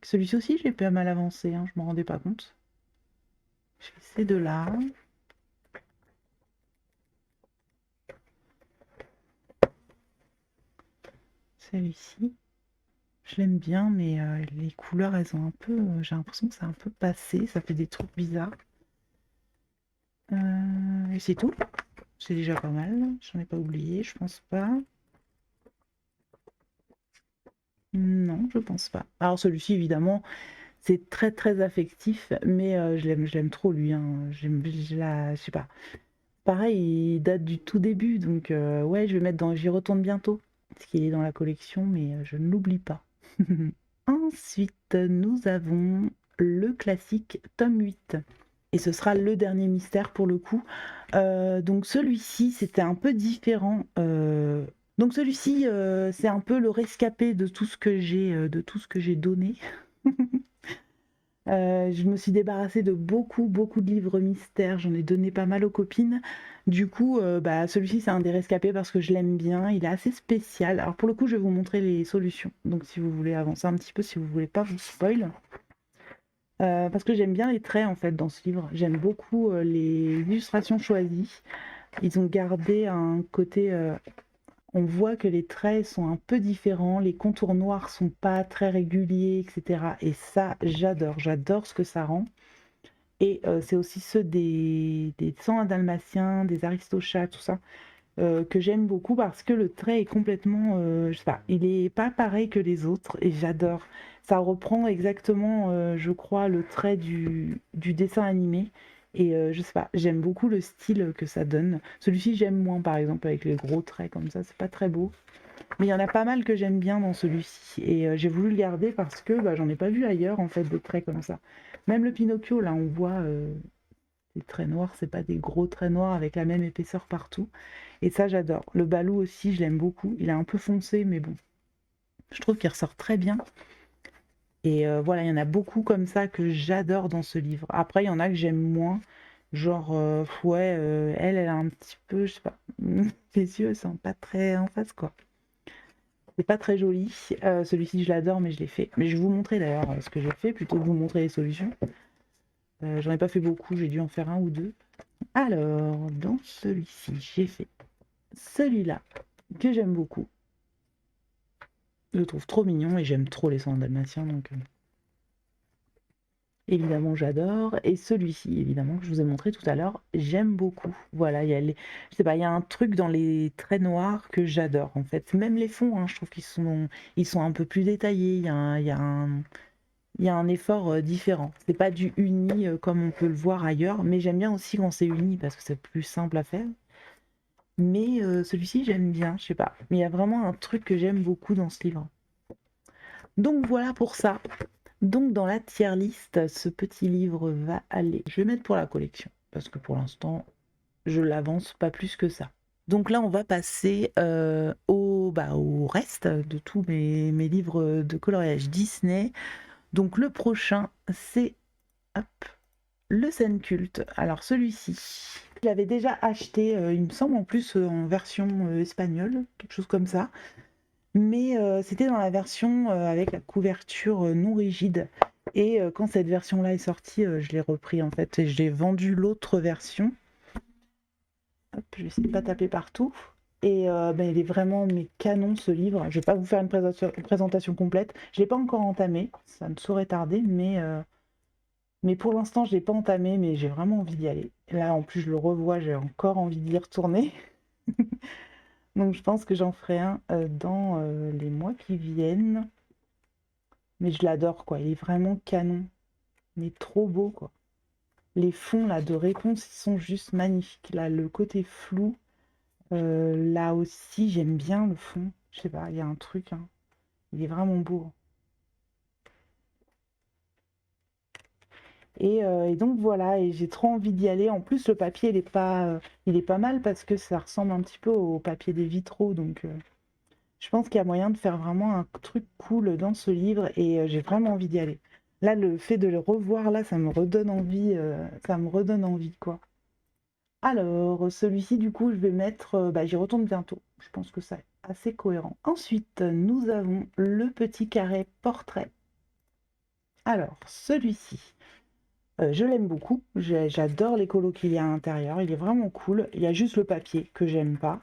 Celui-ci aussi, j'ai pas mal avancé, hein, je m'en rendais pas compte. Je fais ces deux-là. Celui-ci, je l'aime bien, mais les couleurs, elles ont un peu... j'ai l'impression que c'est un peu passé, ça fait des trucs bizarres. Et c'est tout. C'est déjà pas mal. J'en ai pas oublié, je pense pas. Non, je pense pas. Alors celui-ci, évidemment, c'est très très affectif, mais je l'aime trop lui. Hein. Je sais pas. Pareil, il date du tout début, donc ouais, je vais mettre dans, j'y retourne bientôt, parce qu'il est dans la collection, mais je ne l'oublie pas. Ensuite, nous avons le classique tome 8. Et ce sera le dernier mystère pour le coup. Donc celui-ci, c'était un peu différent. Donc celui-ci, c'est un peu le rescapé de tout ce que j'ai donné. Je me suis débarrassée de beaucoup, beaucoup de livres mystères. J'en ai donné pas mal aux copines. Du coup, bah, celui-ci, c'est un des rescapés parce que je l'aime bien. Il est assez spécial. Alors, pour le coup, je vais vous montrer les solutions. Donc, si vous voulez avancer un petit peu, si vous voulez pas vous spoil. Parce que j'aime bien les traits, en fait, dans ce livre. J'aime beaucoup les illustrations choisies. Ils ont gardé un côté... on voit que les traits sont un peu différents, les contours noirs sont pas très réguliers, etc. Et ça, j'adore ce que ça rend. Et c'est aussi ceux des 101 dalmatiens, des aristochats, tout ça, que j'aime beaucoup parce que le trait est complètement, je sais pas, il est pas pareil que les autres et j'adore. Ça reprend exactement, je crois, le trait du dessin animé. Et je sais pas, j'aime beaucoup le style que ça donne. Celui-ci, j'aime moins, par exemple, avec les gros traits comme ça, c'est pas très beau. Mais il y en a pas mal que j'aime bien dans celui-ci. Et j'ai voulu le garder parce que bah, j'en ai pas vu ailleurs, en fait, des traits comme ça. Même le Pinocchio, là, on voit des traits noirs, c'est pas des gros traits noirs avec la même épaisseur partout. Et ça, j'adore. Le Balou aussi, je l'aime beaucoup. Il est un peu foncé, mais bon, je trouve qu'il ressort très bien. Et voilà, il y en a beaucoup comme ça que j'adore dans ce livre. Après, il y en a que j'aime moins. Genre, ouais, elle a un petit peu, je sais pas, les yeux sont pas très en face, quoi. C'est pas très joli. Celui-ci, je l'adore, mais je l'ai fait. Mais je vais vous montrer d'ailleurs ce que j'ai fait, plutôt que vous montrer les solutions. J'en ai pas fait beaucoup, j'ai dû en faire un ou deux. Alors, dans celui-ci, j'ai fait celui-là, que j'aime beaucoup. Je le trouve trop mignon et j'aime trop les 101 dalmatiens, donc évidemment j'adore. Et celui-ci, évidemment, que je vous ai montré tout à l'heure, j'aime beaucoup. Voilà, je sais pas, il y a un truc dans les traits noirs que j'adore en fait. Même les fonds, hein, je trouve ils sont un peu plus détaillés. Il y a un effort différent. C'est pas du uni comme on peut le voir ailleurs, mais j'aime bien aussi quand c'est uni parce que c'est plus simple à faire. Mais celui-ci, j'aime bien, je sais pas. Mais il y a vraiment un truc que j'aime beaucoup dans ce livre. Donc voilà pour ça. Donc dans la tier list, ce petit livre va aller. Je vais mettre pour la collection parce que pour l'instant, je l'avance pas plus que ça. Donc là, on va passer au reste de tous mes livres de coloriage Disney. Donc le prochain, c'est hop, le Scène Culte. Alors celui-ci, je l'avais déjà acheté, il me semble en plus en version espagnole, quelque chose comme ça. Mais c'était dans la version avec la couverture non rigide. Et quand cette version-là est sortie, je l'ai repris en fait et j'ai vendu l'autre version. Hop, je vais essayer de pas taper partout. Et ben, il est vraiment mais canon ce livre. Je vais pas vous faire une présentation complète. Je l'ai pas encore entamé, ça ne saurait tarder, mais pour l'instant je l'ai pas entamé, mais j'ai vraiment envie d'y aller. Là en plus je le revois, j'ai encore envie d'y retourner. Donc je pense que j'en ferai un dans les mois qui viennent. Mais je l'adore, quoi. Il est vraiment canon. Il est trop beau, quoi. Les fonds, là, de réponse, ils sont juste magnifiques. Là, le côté flou, là aussi, j'aime bien le fond. Je sais pas, il y a un truc, hein. Il est vraiment beau. Et donc voilà, et j'ai trop envie d'y aller. En plus, le papier, il est pas mal parce que ça ressemble un petit peu au papier des vitraux. Donc je pense qu'il y a moyen de faire vraiment un truc cool dans ce livre et j'ai vraiment envie d'y aller. Là, le fait de le revoir, là, ça me redonne envie, quoi. Alors, celui-ci, du coup, je vais mettre, j'y retourne bientôt. Je pense que c'est assez cohérent. Ensuite, nous avons le petit carré portrait. Alors, celui-ci, je l'aime beaucoup. J'adore les colos qu'il y a à l'intérieur. Il est vraiment cool. Il y a juste le papier que j'aime pas.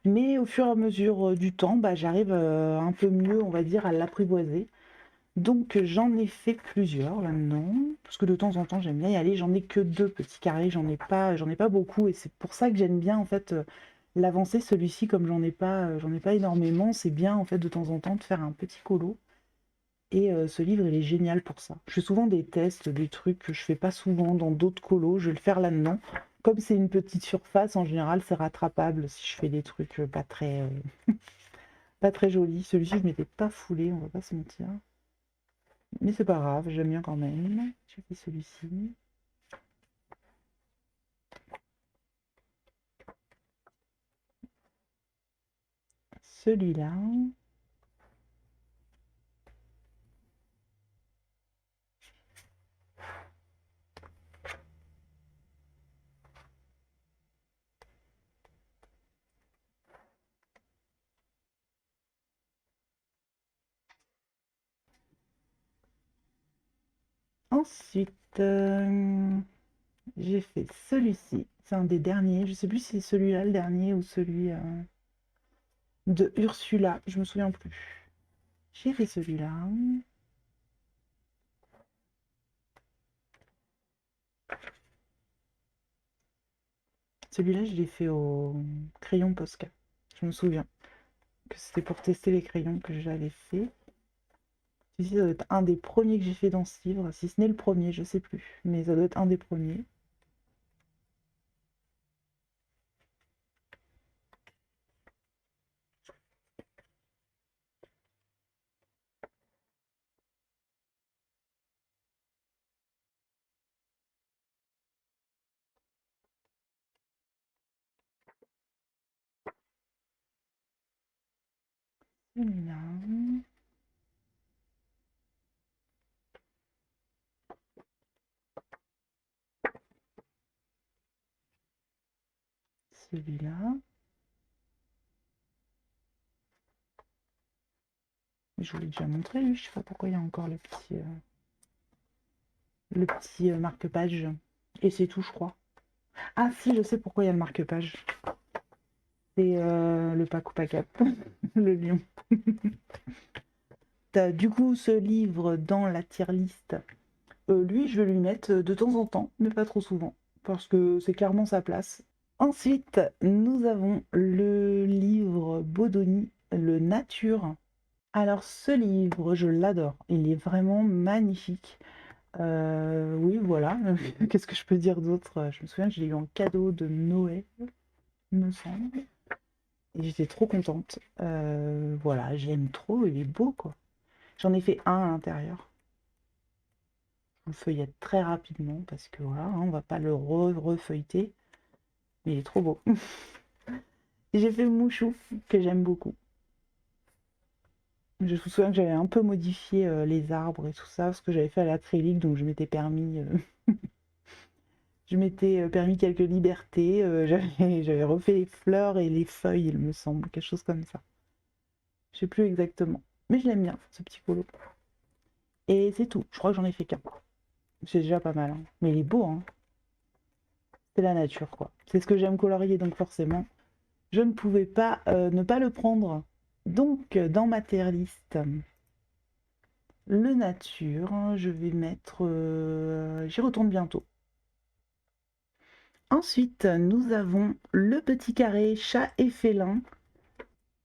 Mais au fur et à mesure du temps, j'arrive un peu mieux, on va dire, à l'apprivoiser. Donc j'en ai fait plusieurs là-dedans, parce que de temps en temps j'aime bien y aller. J'en ai que 2 petits carrés, j'en ai pas beaucoup, et c'est pour ça que j'aime bien en fait l'avancer celui-ci, comme j'en ai pas énormément. C'est bien en fait de temps en temps de faire un petit colo. Et ce livre il est génial pour ça. Je fais souvent des tests, des trucs que je fais pas souvent dans d'autres colos, je vais le faire là-dedans. Comme c'est une petite surface, en général c'est rattrapable si je fais des trucs pas très jolis. Celui-ci je m'étais pas foulé, on va pas se mentir. Mais c'est pas grave, j'aime bien quand même. J'ai fait celui-ci. Celui-là. Ensuite, j'ai fait celui-ci. C'est un des derniers. Je sais plus si c'est celui-là le dernier ou celui de Ursula. Je me souviens plus. J'ai fait celui-là. Celui-là, je l'ai fait au crayon Posca. Je me souviens que c'était pour tester les crayons que je l'avais fait. Celui-ci, ça doit être un des premiers que j'ai fait dans ce livre. Si ce n'est le premier, je sais plus. Mais ça doit être un des premiers. Celui-là. Celui-là. Je vous l'ai déjà montré, lui. Je sais pas pourquoi il y a encore le petit marque-page. Et c'est tout, je crois. Ah si, je sais pourquoi il y a le marque-page. C'est le Pakupakap, le lion. Du coup, ce livre dans la tier list, lui, je vais lui mettre de temps en temps, mais pas trop souvent, parce que c'est clairement sa place. Ensuite, nous avons le livre Bodoni, Le Nature. Alors, ce livre, je l'adore. Il est vraiment magnifique. Oui, voilà. Qu'est-ce que je peux dire d'autre? Je me souviens que je l'ai eu en cadeau de Noël, il me semble. Et j'étais trop contente. Voilà, je l'aime trop, il est beau, quoi. J'en ai fait un à l'intérieur. Je le feuillette très rapidement parce que voilà, hein, on va pas le refeuilleter. Mais il est trop beau. Et j'ai fait Mouchou, que j'aime beaucoup. Je me souviens que j'avais un peu modifié les arbres et tout ça, parce que j'avais fait à l'acrylique, donc je m'étais permis quelques libertés. J'avais refait les fleurs et les feuilles, il me semble, quelque chose comme ça. Je sais plus exactement. Mais je l'aime bien, ce petit colo. Et c'est tout. Je crois que j'en ai fait qu'un. C'est déjà pas mal, hein. Mais il est beau, hein. C'est la nature, quoi. C'est ce que j'aime colorier, donc forcément, je ne pouvais pas ne pas le prendre. Donc, dans ma tier list, le nature, je vais mettre... J'y retourne bientôt. Ensuite, nous avons le petit carré chat et félin.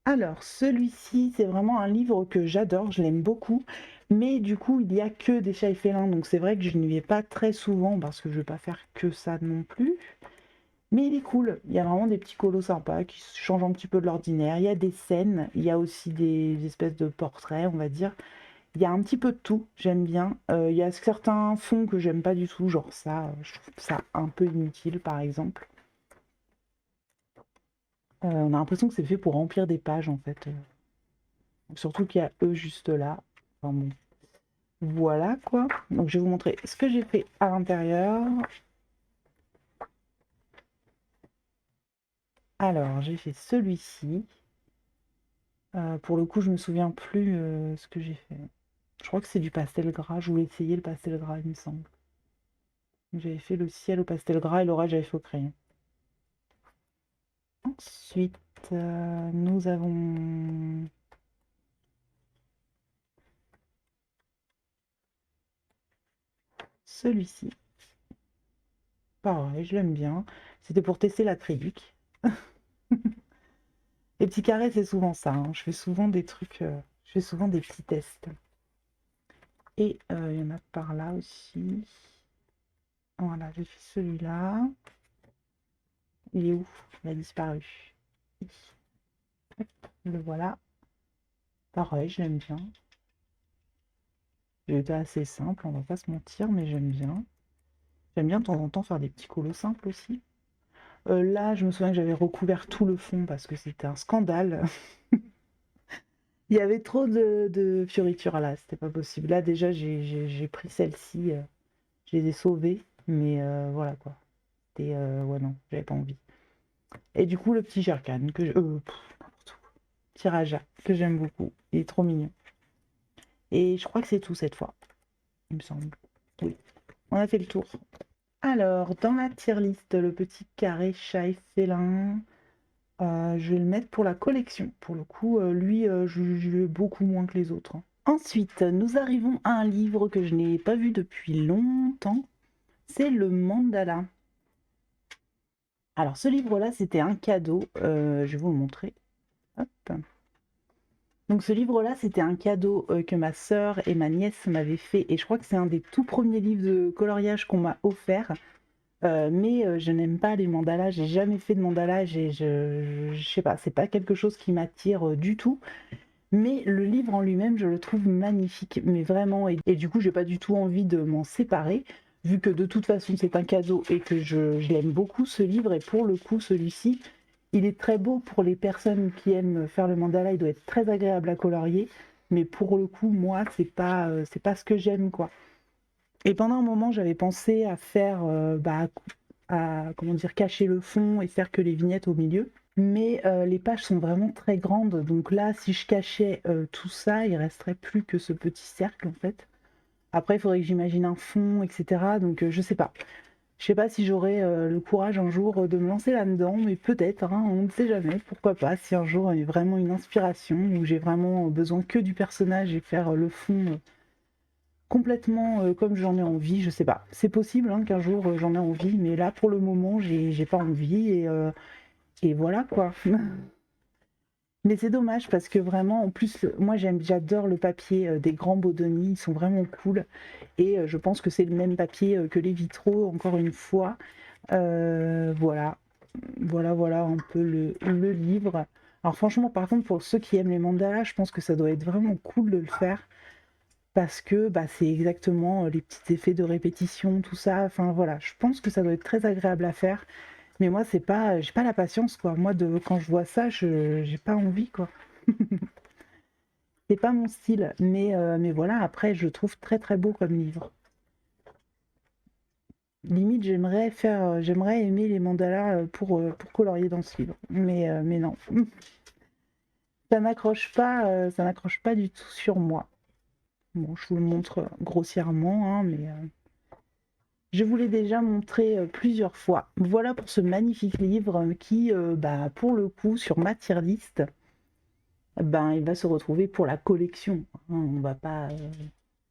Alors, celui-ci, c'est vraiment un livre que j'adore, je l'aime beaucoup. Mais du coup, il n'y a que des chats et félins, donc c'est vrai que je n'y vais pas très souvent parce que je ne vais pas faire que ça non plus. Mais il est cool, il y a vraiment des petits colos sympas qui changent un petit peu de l'ordinaire. Il y a des scènes, il y a aussi des espèces de portraits, on va dire. Il y a un petit peu de tout, j'aime bien. Il y a certains fonds que j'aime pas du tout, genre ça, je trouve ça un peu inutile par exemple. On a l'impression que c'est fait pour remplir des pages en fait. Surtout qu'il y a eux juste là. Enfin bon. Voilà quoi. Donc je vais vous montrer ce que j'ai fait à l'intérieur. Alors j'ai fait celui-ci. Pour le coup je me souviens plus ce que j'ai fait. Je crois que c'est du pastel gras. Je voulais essayer le pastel gras il me semble. J'avais fait le ciel au pastel gras et l'orage j'avais fait au crayon. Ensuite nous avons celui-ci. Pareil, je l'aime bien. C'était pour tester l'acrylique. Les petits carrés, c'est souvent ça, hein. Je fais souvent des trucs, je fais souvent des petits tests. Et il y en a par là aussi. Voilà, j'ai fait celui-là. Il est où? Il a disparu. Hop, le voilà. Pareil, je l'aime bien. Il était assez simple, on va pas se mentir, mais j'aime bien. J'aime bien de temps en temps faire des petits colos simples aussi. Là, je me souviens que j'avais recouvert tout le fond parce que c'était un scandale. Il y avait trop de fioritures là, c'était pas possible. Là, déjà, j'ai pris celle-ci, je les ai sauvées, mais voilà quoi. C'était, ouais, non, j'avais pas envie. Et du coup, le petit Sherkan, que je. N'importe quoi. Petit Raja, que j'aime beaucoup. Il est trop mignon. Et je crois que c'est tout cette fois, il me semble. Oui, on a fait le tour. Alors, dans la tier list, le petit carré chat et félin. Je vais le mettre pour la collection. Pour le coup, lui, je l'ai beaucoup moins que les autres, hein. Ensuite, nous arrivons à un livre que je n'ai pas vu depuis longtemps. C'est le Mandala. Alors, ce livre-là, c'était un cadeau. Je vais vous le montrer. Hop. Donc, ce livre-là, c'était un cadeau que ma sœur et ma nièce m'avaient fait. Et je crois que c'est un des tout premiers livres de coloriage qu'on m'a offert. Mais je n'aime pas les mandalas. J'ai jamais fait de mandala. Et je sais pas, c'est pas quelque chose qui m'attire du tout. Mais le livre en lui-même, je le trouve magnifique, mais vraiment. Et du coup, j'ai pas du tout envie de m'en séparer, vu que de toute façon, c'est un cadeau et que je l'aime beaucoup ce livre. Et pour le coup, celui-ci, il est très beau pour les personnes qui aiment faire le mandala. Il doit être très agréable à colorier. Mais pour le coup, moi, c'est pas ce que j'aime, quoi. Et pendant un moment, j'avais pensé à faire, comment dire, cacher le fond et faire que les vignettes au milieu. Mais les pages sont vraiment très grandes, donc là, si je cachais tout ça, il resterait plus que ce petit cercle en fait. Après, il faudrait que j'imagine un fond, etc. Donc je sais pas. Je sais pas si j'aurai le courage un jour de me lancer là-dedans, mais peut-être, hein, on ne sait jamais, pourquoi pas, si un jour il y a vraiment une inspiration, où j'ai vraiment besoin que du personnage et faire le fond complètement comme j'en ai envie, je sais pas. C'est possible hein, qu'un jour j'en ai envie, mais là pour le moment j'ai pas envie et voilà quoi. Mais c'est dommage parce que vraiment, en plus, moi j'adore le papier des grands Bodoni, ils sont vraiment cool. Et je pense que c'est le même papier que les vitraux, encore une fois. Voilà, voilà un peu le livre. Alors franchement, par contre, pour ceux qui aiment les mandalas, je pense que ça doit être vraiment cool de le faire. Parce que bah, c'est exactement les petits effets de répétition, tout ça. Enfin voilà, je pense que ça doit être très agréable à faire. Mais moi, c'est pas, j'ai pas la patience, quoi. Moi, quand je vois ça, j'ai pas envie, quoi. C'est pas mon style, mais voilà, après, je le trouve très très beau comme livre. Limite, j'aimerais aimer les mandalas pour colorier dans ce livre. Mais non, ça n'accroche pas du tout sur moi. Bon, je vous le montre grossièrement, hein, mais je vous l'ai déjà montré plusieurs fois. Voilà pour ce magnifique livre qui, bah, pour le coup, sur ma tier list, ben, il va se retrouver pour la collection, hein. On va pas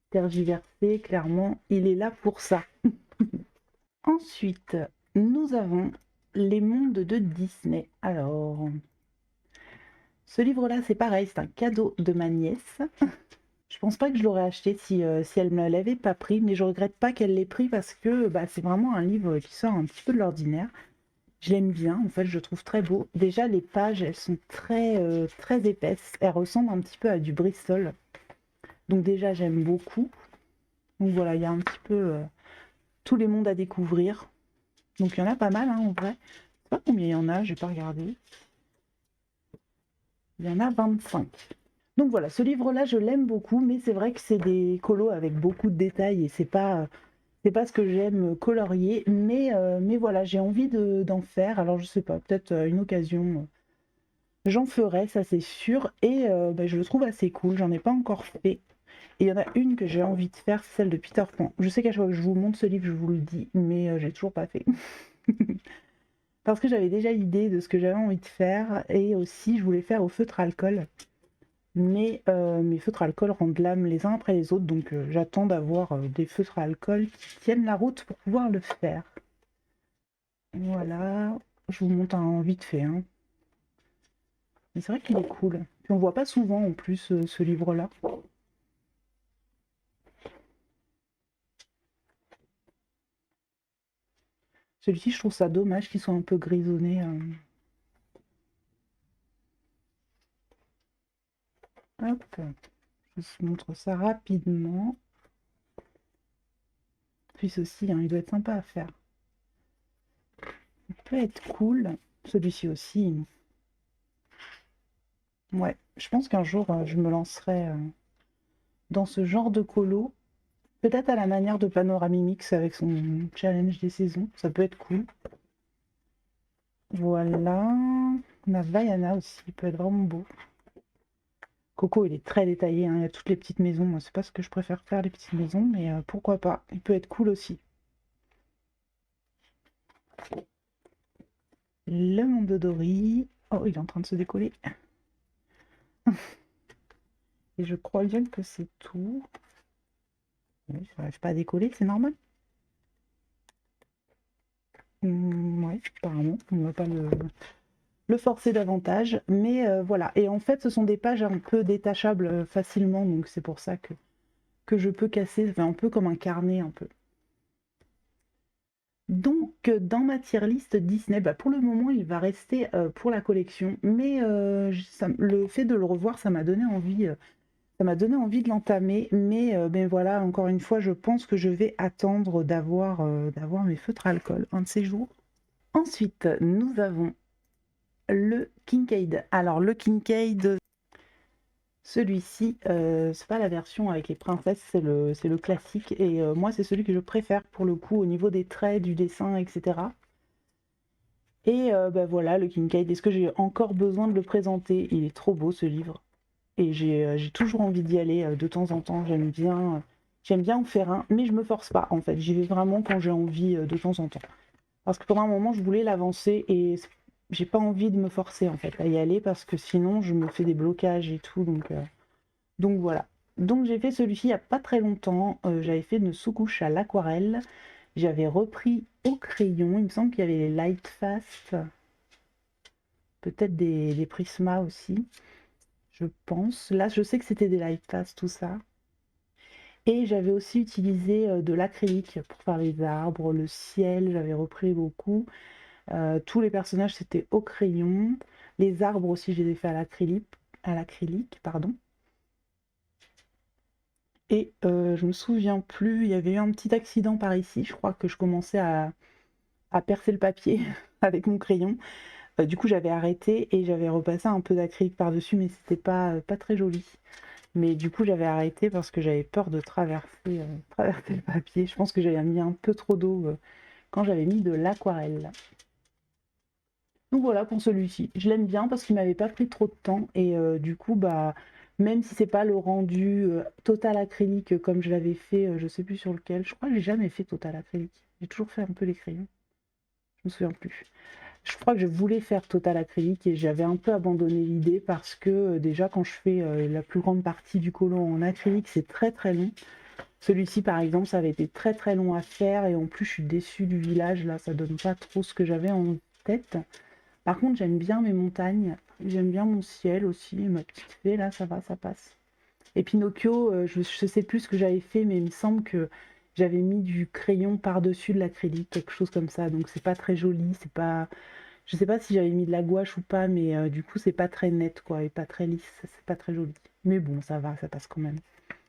tergiverser, clairement, il est là pour ça. Ensuite, nous avons Les mondes de Disney. Alors, ce livre-là, c'est pareil, c'est un cadeau de ma nièce. Je pense pas que je l'aurais acheté si elle me l'avait pas pris, mais je regrette pas qu'elle l'ait pris parce que bah, c'est vraiment un livre qui sort un petit peu de l'ordinaire. Je l'aime bien, en fait, je le trouve très beau. Déjà, les pages, elles sont très épaisses. Elles ressemblent un petit peu à du Bristol. Donc déjà, j'aime beaucoup. Donc voilà, il y a un petit peu tous les mondes à découvrir. Donc il y en a pas mal, hein, en vrai. Je sais pas combien il y en a, j'ai pas regardé. Il y en a 25. Donc voilà, ce livre-là, je l'aime beaucoup, mais c'est vrai que c'est des colos avec beaucoup de détails et c'est pas ce que j'aime colorier, mais voilà, j'ai envie d'en faire. Alors je sais pas, peut-être une occasion, j'en ferai, ça c'est sûr. Et bah, je le trouve assez cool, j'en ai pas encore fait. Et il y en a une que j'ai envie de faire, c'est celle de Peter Pan. Je sais qu'à chaque fois que je vous montre ce livre, je vous le dis, mais j'ai toujours pas fait. Parce que j'avais déjà l'idée de ce que j'avais envie de faire, et aussi je voulais faire au feutre alcool. Mais mes feutres à alcool rendent l'âme les uns après les autres, donc j'attends d'avoir des feutres à alcool qui tiennent la route pour pouvoir le faire. Voilà, je vous montre un vite fait, hein. Mais c'est vrai qu'il est cool. Puis on voit pas souvent en plus ce livre-là. Celui-ci, je trouve ça dommage qu'il soit un peu grisonné. Hop, je vous montre ça rapidement. Puis ceci, hein, il doit être sympa à faire. Il peut être cool. Celui-ci aussi. Ouais, je pense qu'un jour, je me lancerai dans ce genre de colo. Peut-être à la manière de Panoramimix avec son challenge des saisons. Ça peut être cool. Voilà. On a Vaiana aussi, il peut être vraiment beau. Coco, il est très détaillé, hein. Il y a toutes les petites maisons. Moi, c'est pas ce que je préfère faire, les petites maisons, mais pourquoi pas. Il peut être cool aussi. Le monde de Dory. Oh, il est en train de se décoller. Et je crois bien que c'est tout. Oui, je n'arrive pas à décoller, c'est normal. Ouais, apparemment, on ne va pas le forcer davantage. Mais voilà. Et en fait, ce sont des pages un peu détachables facilement, donc c'est pour ça que je peux casser, enfin, un peu comme un carnet un peu. Donc, dans ma tier list Disney, bah, pour le moment, il va rester pour la collection, mais le fait de le revoir, ça m'a donné envie de l'entamer, mais ben voilà, encore une fois, je pense que je vais attendre d'avoir mes feutres à alcool un de ces jours. Ensuite, nous avons le Kincaid. Alors, le Kincaid, celui-ci, c'est pas la version avec les princesses, c'est le classique. Et moi, c'est celui que je préfère pour le coup au niveau des traits, du dessin, etc. Et bah voilà, le Kincaid. Est-ce que j'ai encore besoin de le présenter? Il est trop beau ce livre. Et j'ai toujours envie d'y aller de temps en temps. J'aime bien en faire un, mais je me force pas en fait. J'y vais vraiment quand j'ai envie de temps en temps. Parce que pendant un moment, je voulais l'avancer et j'ai pas envie de me forcer en fait à y aller parce que sinon je me fais des blocages et tout. Donc voilà. Donc j'ai fait celui-ci il y a pas très longtemps. J'avais fait une sous-couche à l'aquarelle. J'avais repris au crayon. Il me semble qu'il y avait les Light Fast. Peut-être des Prisma aussi. Je pense. Là, je sais que c'était des Light Fast, tout ça. Et j'avais aussi utilisé de l'acrylique pour faire les arbres, le ciel. J'avais repris beaucoup. Tous les personnages, c'était au crayon. Les arbres aussi, je les ai fait à l'acrylique, pardon. Et je me souviens plus, il y avait eu un petit accident par ici. Je crois que je commençais à percer le papier avec mon crayon. Du coup, j'avais arrêté et j'avais repassé un peu d'acrylique par-dessus, mais c'était pas très joli. Mais du coup, j'avais arrêté parce que j'avais peur de traverser le papier. Je pense que j'avais mis un peu trop d'eau quand j'avais mis de l'aquarelle. Donc voilà pour celui-ci. Je l'aime bien parce qu'il m'avait pas pris trop de temps et du coup, bah, même si c'est pas le rendu total acrylique comme je l'avais fait, je sais plus sur lequel. Je crois que j'ai jamais fait total acrylique. J'ai toujours fait un peu les crayons. Je me souviens plus. Je crois que je voulais faire total acrylique et j'avais un peu abandonné l'idée parce que déjà quand je fais la plus grande partie du colon en acrylique, c'est très très long. Celui-ci par exemple, ça avait été très très long à faire et en plus je suis déçue du village, là ça donne pas trop ce que j'avais en tête. Par contre, j'aime bien mes montagnes, j'aime bien mon ciel aussi, ma petite fée, là, ça va, ça passe. Et Pinocchio, je sais plus ce que j'avais fait, mais il me semble que j'avais mis du crayon par-dessus de l'acrylique, quelque chose comme ça, donc c'est pas très joli, c'est pas... Je sais pas si j'avais mis de la gouache ou pas, mais du coup, c'est pas très net, quoi, et pas très lisse, c'est pas très joli. Mais bon, ça va, ça passe quand même.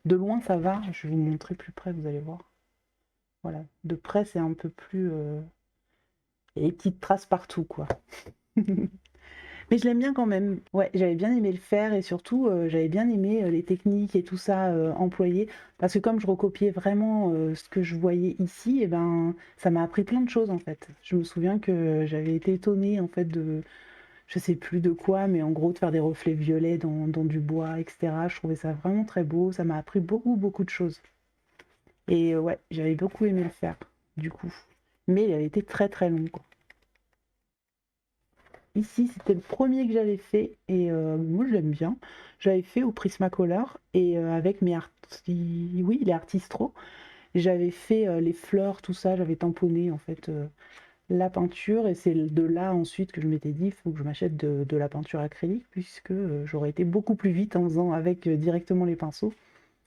De loin, ça va. Je vais vous montrer plus près, vous allez voir. Voilà. De près, c'est un peu plus... Il y a des petites traces partout, quoi. Mais je l'aime bien quand même. Ouais, j'avais bien aimé le faire et surtout, j'avais bien aimé les techniques et tout ça employées. Parce que comme je recopiais vraiment ce que je voyais ici, et ben, ça m'a appris plein de choses en fait. Je me souviens que j'avais été étonnée en fait de, je sais plus de quoi, mais en gros de faire des reflets violets dans du bois, etc. Je trouvais ça vraiment très beau. Ça m'a appris beaucoup, beaucoup de choses. Et ouais, j'avais beaucoup aimé le faire, du coup. Mais il avait été très très long, quoi. Ici, c'était le premier que j'avais fait et moi je l'aime bien. J'avais fait au Prismacolor et avec mes oui, les Artistro. J'avais fait les fleurs, tout ça, j'avais tamponné en fait la peinture et c'est de là ensuite que je m'étais dit il faut que je m'achète de la peinture acrylique puisque j'aurais été beaucoup plus vite en faisant avec directement les pinceaux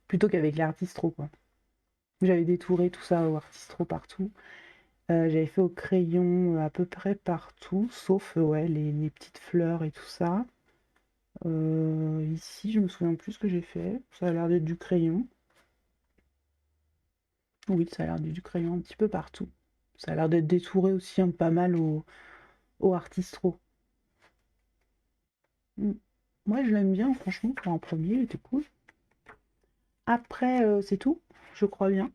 plutôt qu'avec les Artistro quoi. J'avais détouré tout ça au Artistro partout. J'avais fait au crayon à peu près partout, sauf ouais, les petites fleurs et tout ça. Ici, je me souviens plus ce que j'ai fait. Ça a l'air d'être du crayon. Oui, ça a l'air d'être du crayon un petit peu partout. Ça a l'air d'être détouré aussi pas mal au Artistro. Mm. Moi, je l'aime bien, franchement, pour un premier, il était cool. Après, c'est tout, je crois bien.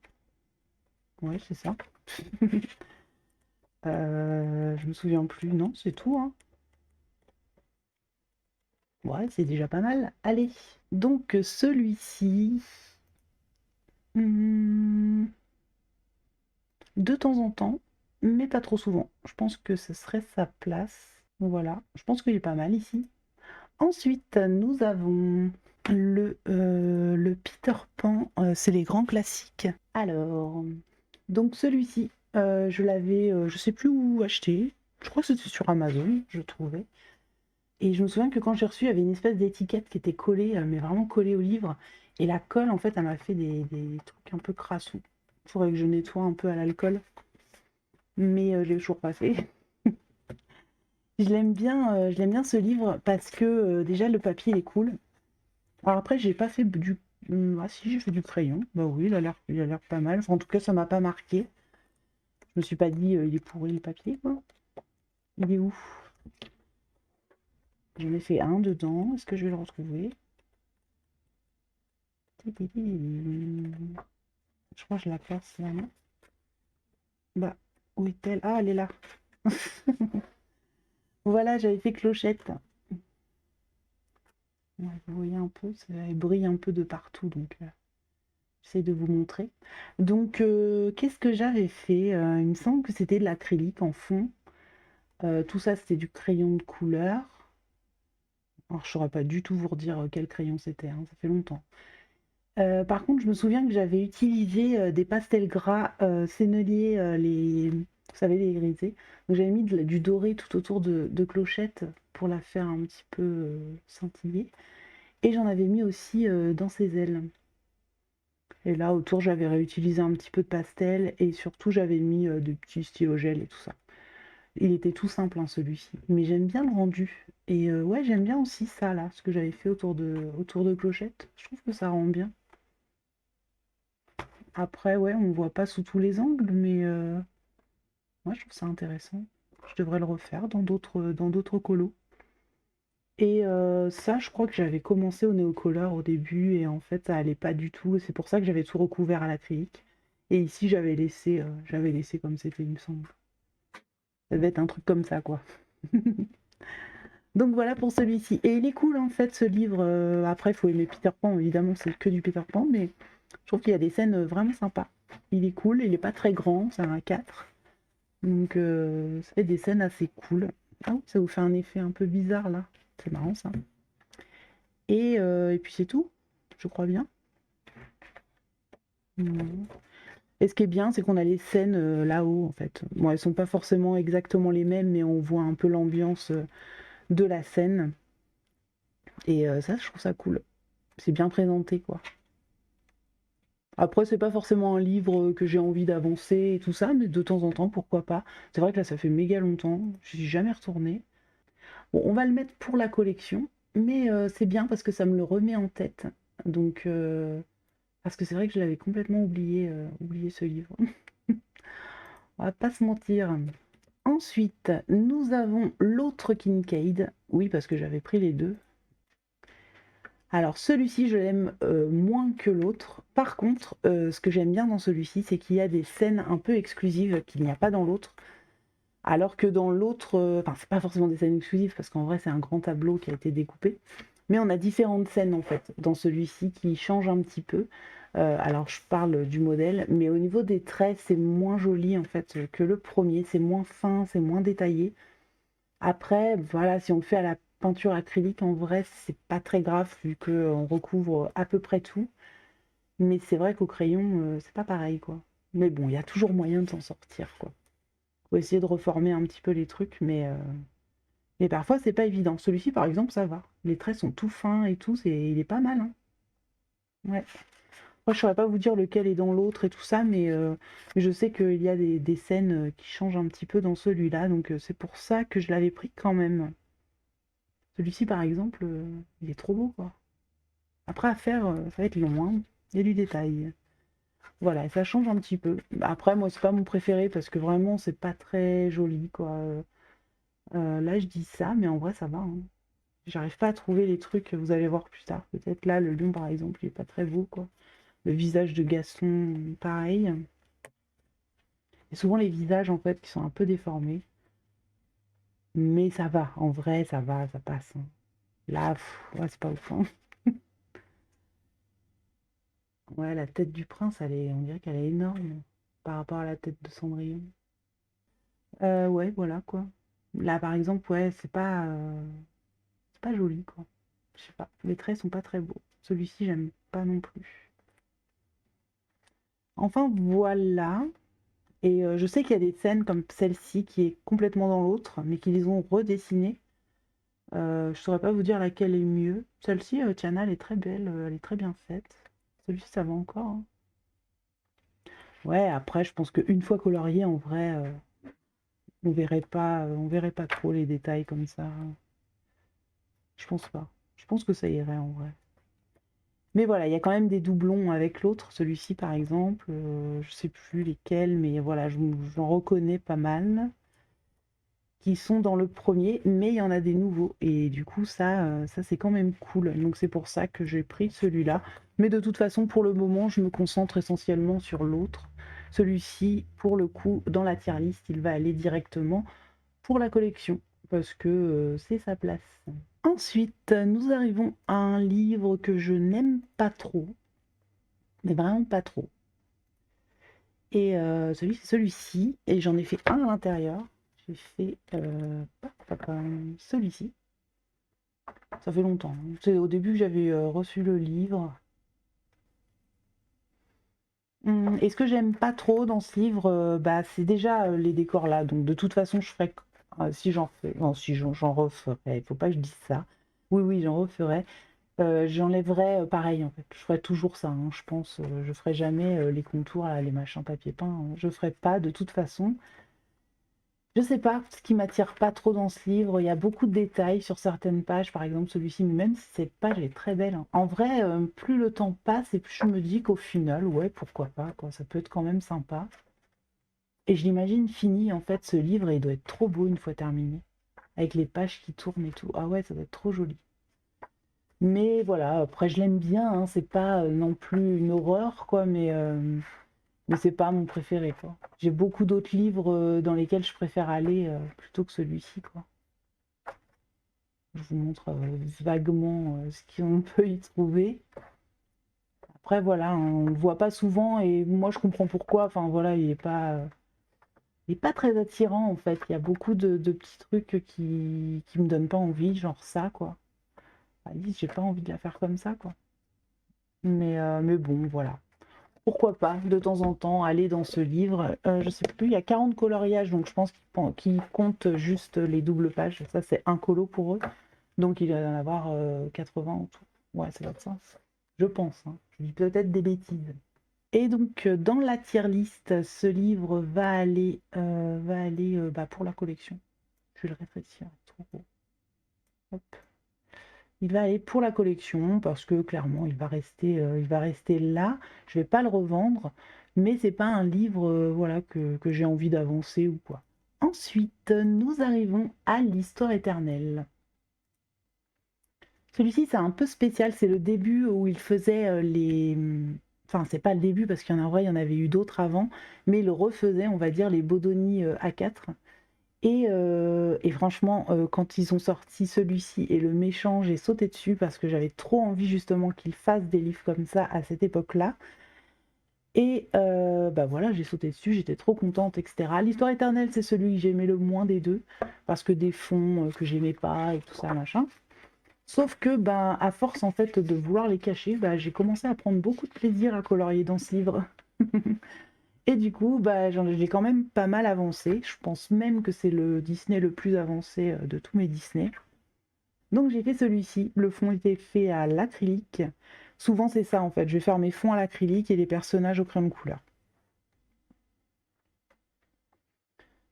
Ouais, c'est ça. Je me souviens plus. Non, c'est tout, hein. Ouais, c'est déjà pas mal. Allez, donc celui-ci, hmm, de temps en temps, mais pas trop souvent. Je pense que ce serait sa place. Voilà, je pense qu'il est pas mal ici. Ensuite, nous avons le Peter Pan, c'est les grands classiques. Alors, donc celui-ci, je l'avais, je sais plus où acheter. Je crois que c'était sur Amazon, je trouvais. Et je me souviens que quand j'ai reçu, il y avait une espèce d'étiquette qui était collée, mais vraiment collée au livre. Et la colle, en fait, elle m'a fait des trucs un peu crassous. Il faudrait que je nettoie un peu à l'alcool. Mais je l'ai toujours pas fait. Je l'aime bien ce livre parce que déjà le papier il est cool. Alors après, j'ai pas fait du... Ah si, j'ai fait du crayon. Bah oui, il a l'air pas mal. Enfin, en tout cas, ça m'a pas marqué. Je me suis pas dit, il est pourri le papier, quoi. Il est où? J'en ai fait un dedans. Est-ce que je vais le retrouver? Je crois que je la place là, non? Bah, où est-elle? Ah, elle est là. Voilà, j'avais fait Clochette. Ouais, vous voyez un peu, elle brille un peu de partout, donc j'essaie de vous montrer. Donc, qu'est-ce que j'avais fait? Il me semble que c'était de l'acrylique en fond. Tout ça, c'était du crayon de couleur. Alors, je saurais pas du tout vous redire quel crayon c'était, hein, ça fait longtemps. Par contre, je me souviens que j'avais utilisé des pastels gras senneliers, vous savez, les grisés. Donc, j'avais mis du doré tout autour de Clochette pour la faire un petit peu scintiller. Et j'en avais mis aussi dans ses ailes. Et là, autour, j'avais réutilisé un petit peu de pastel et surtout, j'avais mis des petits stylos gel et tout ça. Il était tout simple, hein, celui-ci. Mais j'aime bien le rendu. Et ouais, j'aime bien aussi ça, là, ce que j'avais fait autour de Clochette. Je trouve que ça rend bien. Après, ouais, on ne voit pas sous tous les angles, mais moi, je trouve ça intéressant. Je devrais le refaire dans d'autres colos. Et ça, je crois que j'avais commencé au néocolor au début, et en fait, ça allait pas du tout. Et c'est pour ça que j'avais tout recouvert à l'acrylique. Et ici, j'avais laissé comme c'était, il me semble. Ça devait être un truc comme ça, quoi. Donc voilà pour celui-ci. Et il est cool en fait ce livre. Après, il faut aimer Peter Pan, évidemment, c'est que du Peter Pan, mais je trouve qu'il y a des scènes vraiment sympas. Il est cool, il est pas très grand, c'est un 4. Donc ça fait des scènes assez cool. Ah oui, ça vous fait un effet un peu bizarre là. C'est marrant ça. Et puis c'est tout, je crois bien. Mhm. Et ce qui est bien, c'est qu'on a les scènes là-haut en fait. Bon, elles sont pas forcément exactement les mêmes, mais on voit un peu l'ambiance de la scène. Et ça, je trouve ça cool. C'est bien présenté, quoi. Après, c'est pas forcément un livre que j'ai envie d'avancer et tout ça, mais de temps en temps, pourquoi pas. C'est vrai que là, ça fait méga longtemps, je suis jamais retournée. Bon, on va le mettre pour la collection, mais c'est bien parce que ça me le remet en tête. Donc, Parce que c'est vrai que je l'avais complètement oublié ce livre. On va pas se mentir. Ensuite, nous avons l'autre Kincaid. Oui, parce que j'avais pris les deux. Alors celui-ci, je l'aime moins que l'autre. Par contre, ce que j'aime bien dans celui-ci, c'est qu'il y a des scènes un peu exclusives qu'il n'y a pas dans l'autre. Alors que dans l'autre, enfin, c'est pas forcément des scènes exclusives, parce qu'en vrai, c'est un grand tableau qui a été découpé. Mais on a différentes scènes, en fait, dans celui-ci qui changent un petit peu. Alors, je parle du modèle, mais au niveau des traits, c'est moins joli, en fait, que le premier. C'est moins fin, c'est moins détaillé. Après, voilà, si on le fait à la peinture acrylique, en vrai, c'est pas très grave, vu qu'on recouvre à peu près tout. Mais c'est vrai qu'au crayon, c'est pas pareil, quoi. Mais bon, il y a toujours moyen de s'en sortir, quoi. Faut essayer de reformer un petit peu les trucs, mais parfois c'est pas évident. Celui-ci, par exemple, ça va. Les traits sont tout fins et tout, il est pas mal, hein. Ouais. Moi, je saurais pas vous dire lequel est dans l'autre et tout ça, mais je sais qu'il y a des scènes qui changent un petit peu dans celui-là, donc c'est pour ça que je l'avais pris quand même. Celui-ci, par exemple, il est trop beau, quoi. Après, à faire, ça va être long, hein. Il y a du détail. Voilà, et ça change un petit peu. Après, moi, c'est pas mon préféré parce que vraiment, c'est pas très joli, quoi. Là, je dis ça, mais en vrai, ça va, hein. J'arrive pas à trouver les trucs, vous allez voir plus tard. Peut-être là, le lion, par exemple, il est pas très beau, quoi. Le visage de Gaston, pareil. Et souvent, les visages, en fait, qui sont un peu déformés. Mais ça va, en vrai, ça va, ça passe, hein. Là, ouais, c'est pas ouf, hein. Ouais, la tête du prince, on dirait qu'elle est énorme par rapport à la tête de Cendrillon. Ouais, voilà, quoi. Là, par exemple, ouais, c'est pas joli, quoi. Je sais pas, les traits sont pas très beaux. Celui-ci, j'aime pas non plus. Enfin, voilà. Et je sais qu'il y a des scènes comme celle-ci qui est complètement dans l'autre, mais qui les ont redessinées. Je saurais pas vous dire laquelle est mieux. Celle-ci, Tiana, elle est très belle, elle est très bien faite. Celui-ci, ça va encore, hein. Ouais, après, je pense qu'une fois colorié, en vrai, on verrait pas trop les détails comme ça. Je pense pas. Je pense que ça irait en vrai. Mais voilà, il y a quand même des doublons avec l'autre, celui-ci par exemple, je sais plus lesquels, mais voilà, j'en reconnais pas mal qui sont dans le premier, mais il y en a des nouveaux et du coup ça c'est quand même cool. Donc c'est pour ça que j'ai pris celui-là. Mais de toute façon, pour le moment, je me concentre essentiellement sur l'autre. Celui-ci, pour le coup, dans la tier list, il va aller directement pour la collection parce que c'est sa place. Ensuite, nous arrivons à un livre que je n'aime pas trop, mais vraiment pas trop. Et c'est celui-ci, et j'en ai fait un à l'intérieur. J'ai fait celui-ci. Ça fait longtemps, hein. C'est au début que j'avais reçu le livre. Et ce que j'aime pas trop dans ce livre, bah, c'est déjà les décors là. Donc de toute façon, je ferai si j'en fais, non, si j'en referai. Il faut pas que je dise ça. Oui, oui, j'en referai. J'enlèverai pareil en fait, je ferai toujours ça, hein, je pense, je ferai jamais les contours, là, les machins papier peint, hein. Je ferai pas de toute façon. Je sais pas, ce qui m'attire pas trop dans ce livre, il y a beaucoup de détails sur certaines pages, par exemple celui-ci, mais même si cette page est très belle, hein. En vrai, plus le temps passe et plus je me dis qu'au final, ouais, pourquoi pas, quoi, ça peut être quand même sympa. Et je l'imagine fini, en fait, ce livre, et il doit être trop beau une fois terminé, avec les pages qui tournent et tout. Ah ouais, ça doit être trop joli. Mais voilà, après je l'aime bien, hein, c'est pas non plus une horreur, quoi, mais c'est pas mon préféré, quoi. J'ai beaucoup d'autres livres dans lesquels je préfère aller plutôt que celui-ci, quoi. Je vous montre vaguement ce qu'on peut y trouver. Après, voilà, hein, on le voit pas souvent et moi je comprends pourquoi. Enfin voilà, il est pas très attirant en fait. Il y a beaucoup de petits trucs qui me donnent pas envie, genre ça, quoi. Alice, j'ai pas envie de la faire comme ça, quoi. Mais bon, voilà. Pourquoi pas, de temps en temps, aller dans ce livre. Je sais plus, il y a 40 coloriages, donc je pense qu'ils comptent juste les doubles pages. Ça, c'est un colo pour eux. Donc il va y en avoir 80 en tout. Ouais, ça va être ça. Je pense, hein. Je dis peut-être des bêtises. Et donc, dans la tier list, ce livre va aller bah, pour la collection. Je vais le rétrécir. Trop beau. Hop. Il va aller pour la collection parce que clairement il va rester là. Je vais pas le revendre, mais c'est pas un livre voilà, que j'ai envie d'avancer ou quoi. Ensuite, nous arrivons à l'Histoire éternelle. Celui-ci, c'est un peu spécial, c'est le début où il faisait Enfin, c'est pas le début parce qu'il y en a vrai, il y en avait eu d'autres avant, mais il refaisait, on va dire, les Bodoni A4. Et franchement, quand ils ont sorti celui-ci et le méchant, j'ai sauté dessus parce que j'avais trop envie justement qu'ils fassent des livres comme ça à cette époque-là. Et bah voilà, j'ai sauté dessus, j'étais trop contente, etc. L'Histoire éternelle, c'est celui que j'aimais le moins des deux, parce que des fonds que j'aimais pas et tout ça, machin. Sauf que, bah, à force en fait de vouloir les cacher, bah, j'ai commencé à prendre beaucoup de plaisir à colorier dans ce livre. Et du coup, bah, j'ai quand même pas mal avancé. Je pense même que c'est le Disney le plus avancé de tous mes Disney. Donc j'ai fait celui-ci. Le fond était fait à l'acrylique. Souvent c'est ça en fait. Je vais faire mes fonds à l'acrylique et les personnages au crayon de couleur.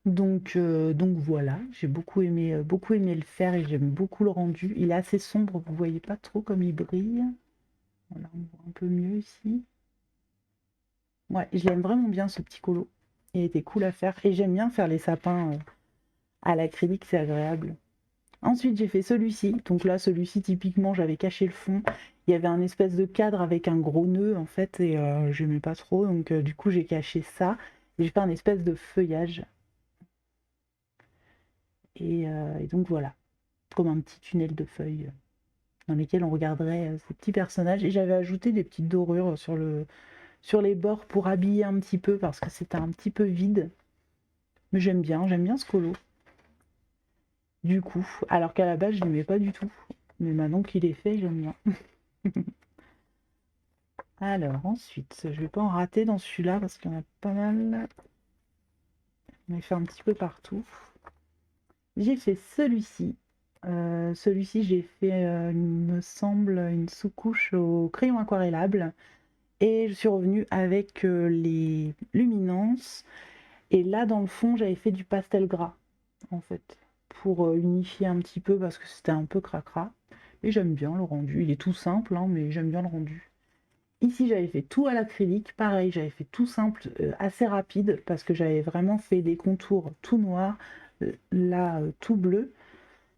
Donc voilà, j'ai beaucoup aimé le faire et j'aime beaucoup le rendu. Il est assez sombre, vous voyez pas trop comme il brille. Voilà, on voit un peu mieux ici. Ouais, je l'aime vraiment bien ce petit colo. Il était cool à faire et j'aime bien faire les sapins à l'acrylique, c'est agréable. Ensuite, j'ai fait celui-ci. Donc là, celui-ci, typiquement, j'avais caché le fond. Il y avait un espèce de cadre avec un gros nœud, en fait, et j'aimais pas trop. Donc du coup, j'ai caché ça. Et j'ai fait un espèce de feuillage. Et donc voilà, comme un petit tunnel de feuilles dans lesquels on regarderait ces petits personnages. Et j'avais ajouté des petites dorures sur les bords pour habiller un petit peu, parce que c'était un petit peu vide. Mais j'aime bien ce colo. Du coup, alors qu'à la base, je n'aimais pas du tout. Mais maintenant qu'il est fait, j'aime bien. Alors ensuite, je vais pas en rater dans celui-là parce qu'il y en a pas mal. On a fait un petit peu partout. J'ai fait celui-ci. Celui-ci, j'ai fait, il me semble, une sous-couche au crayon aquarellable. Et je suis revenue avec les luminances. Et là, dans le fond, j'avais fait du pastel gras, en fait, pour unifier un petit peu parce que c'était un peu cracra. Et j'aime bien le rendu. Il est tout simple, hein, mais j'aime bien le rendu. Ici, j'avais fait tout à l'acrylique. Pareil, j'avais fait tout simple, assez rapide, parce que j'avais vraiment fait des contours tout noirs, là, tout bleu.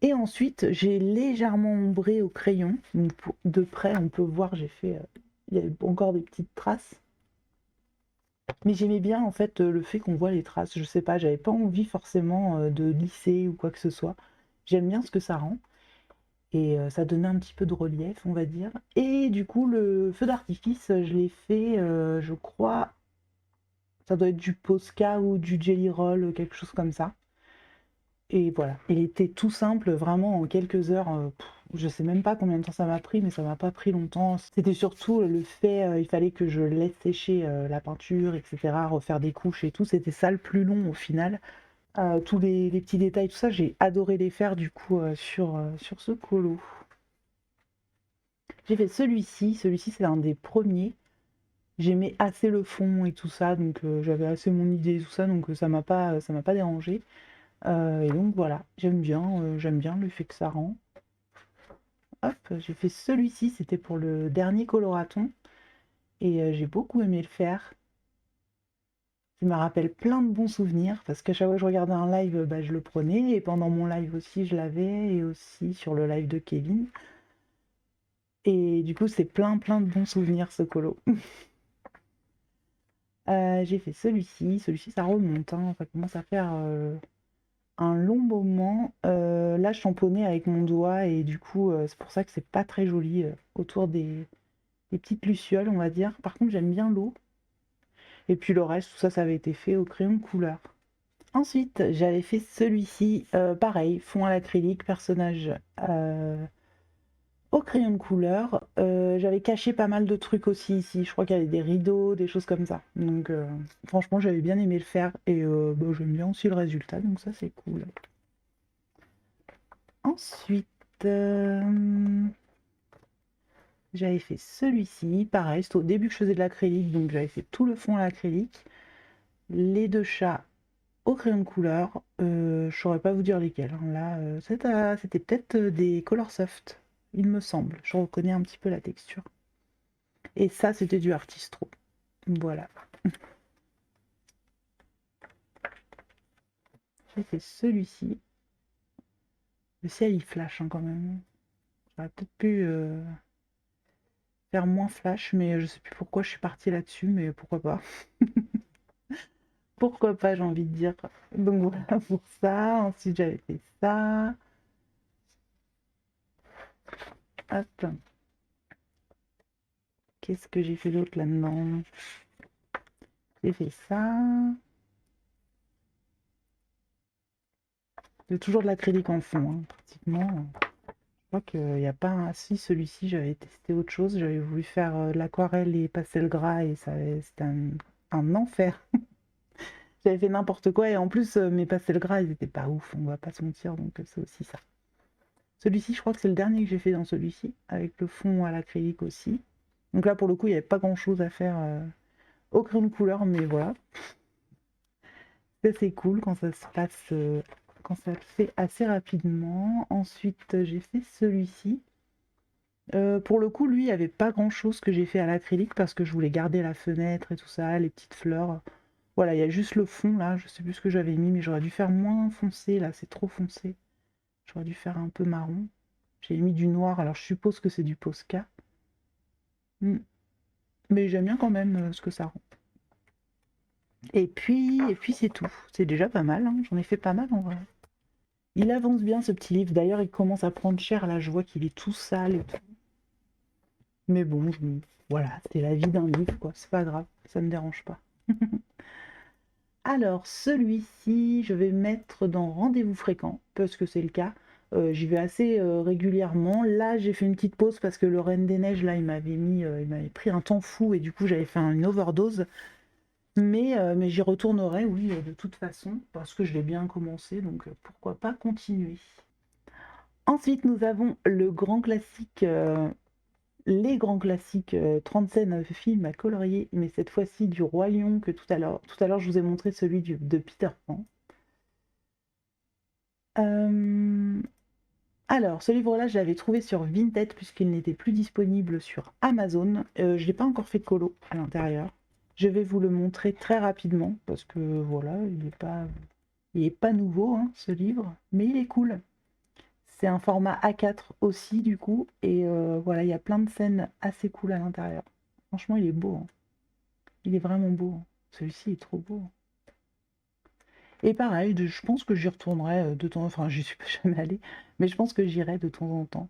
Et ensuite, j'ai légèrement ombré au crayon. Donc, de près, on peut voir, j'ai fait... il y a encore des petites traces. Mais j'aimais bien, en fait, le fait qu'on voit les traces. Je sais pas, j'avais pas envie forcément de lisser ou quoi que ce soit. J'aime bien ce que ça rend. Et ça donnait un petit peu de relief, on va dire. Et du coup, le feu d'artifice, je l'ai fait, je crois, ça doit être du Posca ou du Jelly Roll, quelque chose comme ça. Et voilà, il était tout simple, vraiment en quelques heures. Je sais même pas combien de temps ça m'a pris, mais ça m'a pas pris longtemps. C'était surtout le fait, il fallait que je laisse sécher la peinture, etc., refaire des couches et tout. C'était ça le plus long au final. Tous les petits détails, tout ça, j'ai adoré les faire du coup sur ce colo. J'ai fait celui-ci c'est un des premiers. J'aimais assez le fond et tout ça, donc j'avais assez mon idée et tout ça, donc ça m'a pas dérangé. Et donc voilà, j'aime bien le fait que ça rend. Hop, j'ai fait celui-ci, c'était pour le dernier coloraton, et j'ai beaucoup aimé le faire. Ça me rappelle plein de bons souvenirs, parce qu'à chaque fois que je regardais un live, bah, je le prenais, et pendant mon live aussi, je l'avais, et aussi sur le live de Kevin. Et du coup, c'est plein de bons souvenirs, ce colo. J'ai fait celui-ci ça remonte, hein, ça commence à faire un long moment. Là, je tamponnais avec mon doigt et du coup, c'est pour ça que c'est pas très joli autour des petites lucioles, on va dire. Par contre, j'aime bien l'eau. Et puis le reste, tout ça, ça avait été fait au crayon de couleur. Ensuite, j'avais fait celui-ci, pareil, fond à l'acrylique, personnage au crayon de couleur. J'avais caché pas mal de trucs aussi ici. Je crois qu'il y avait des rideaux, des choses comme ça. Donc franchement, j'avais bien aimé le faire et bah, j'aime bien aussi le résultat, donc ça c'est cool. Ensuite, j'avais fait celui-ci. Pareil, c'était au début que je faisais de l'acrylique, donc j'avais fait tout le fond à l'acrylique. Les deux chats au crayon de couleur. Je saurais pas vous dire lesquels, hein. Là, c'était peut-être des Color Soft. il me semble. Je reconnais un petit peu la texture. Et ça, c'était du Artistro. Voilà. J'ai fait celui-ci. Le ciel, il flash hein, quand même. J'aurais peut-être pu faire moins flash, mais je sais plus pourquoi je suis partie là-dessus, mais pourquoi pas. Pourquoi pas, j'ai envie de dire. Donc voilà pour ça. Ensuite, j'avais fait ça. Hop. Qu'est-ce que j'ai fait d'autre là-dedans? J'ai fait ça. C'est toujours de l'acrylique en fond, hein, pratiquement. Je crois qu'il n'y a pas un... Si, celui-ci, j'avais testé autre chose. J'avais voulu faire de l'aquarelle et pastel gras et ça, c'était un enfer. J'avais fait n'importe quoi et en plus, mes pastels gras, ils étaient pas ouf, on va pas se mentir, donc c'est aussi ça. Celui-ci, je crois que c'est le dernier que j'ai fait dans celui-ci, avec le fond à l'acrylique aussi. Donc là, pour le coup, il n'y avait pas grand-chose à faire au crayon de couleur, mais voilà. Ça, c'est cool quand ça se passe, quand ça se fait assez rapidement. Ensuite, j'ai fait celui-ci. Pour le coup, lui, il n'y avait pas grand-chose que j'ai fait à l'acrylique parce que je voulais garder la fenêtre et tout ça, les petites fleurs. Voilà, il y a juste le fond là, je sais plus ce que j'avais mis, mais j'aurais dû faire moins foncé là, c'est trop foncé. J'aurais dû faire un peu marron. J'ai mis du noir, alors je suppose que c'est du Posca. Mais j'aime bien quand même ce que ça rend. Et puis c'est tout. C'est déjà pas mal, hein. J'en ai fait pas mal en vrai. Il avance bien ce petit livre. D'ailleurs, il commence à prendre cher. Là, je vois qu'il est tout sale et tout. Mais bon, voilà, c'est la vie d'un livre, quoi. C'est pas grave, ça me dérange pas. Alors, celui-ci, je vais mettre dans rendez-vous fréquent, parce que c'est le cas. J'y vais assez régulièrement. Là, j'ai fait une petite pause parce que le Reine des Neiges, là, il m'avait pris un temps fou et du coup, j'avais fait une overdose. Mais j'y retournerai, oui, de toute façon, parce que je l'ai bien commencé, donc pourquoi pas continuer. Ensuite, nous avons le grand classique, les grands classiques 37 films à colorier, mais cette fois-ci du Roi Lion que tout à l'heure. Tout à l'heure, je vous ai montré celui de Peter Pan. Alors, ce livre-là, je l'avais trouvé sur Vinted puisqu'il n'était plus disponible sur Amazon. Je ne l'ai pas encore fait de colo à l'intérieur. Je vais vous le montrer très rapidement parce que voilà, il est pas nouveau hein, ce livre, mais il est cool. C'est un format A4 aussi du coup, et voilà, il y a plein de scènes assez cool à l'intérieur. Franchement, il est beau, hein. Il est vraiment beau, hein. Celui-ci est trop beau. Et pareil, je pense que j'y retournerai de temps en temps, enfin j'y suis pas jamais allée, mais je pense que j'irai de temps en temps.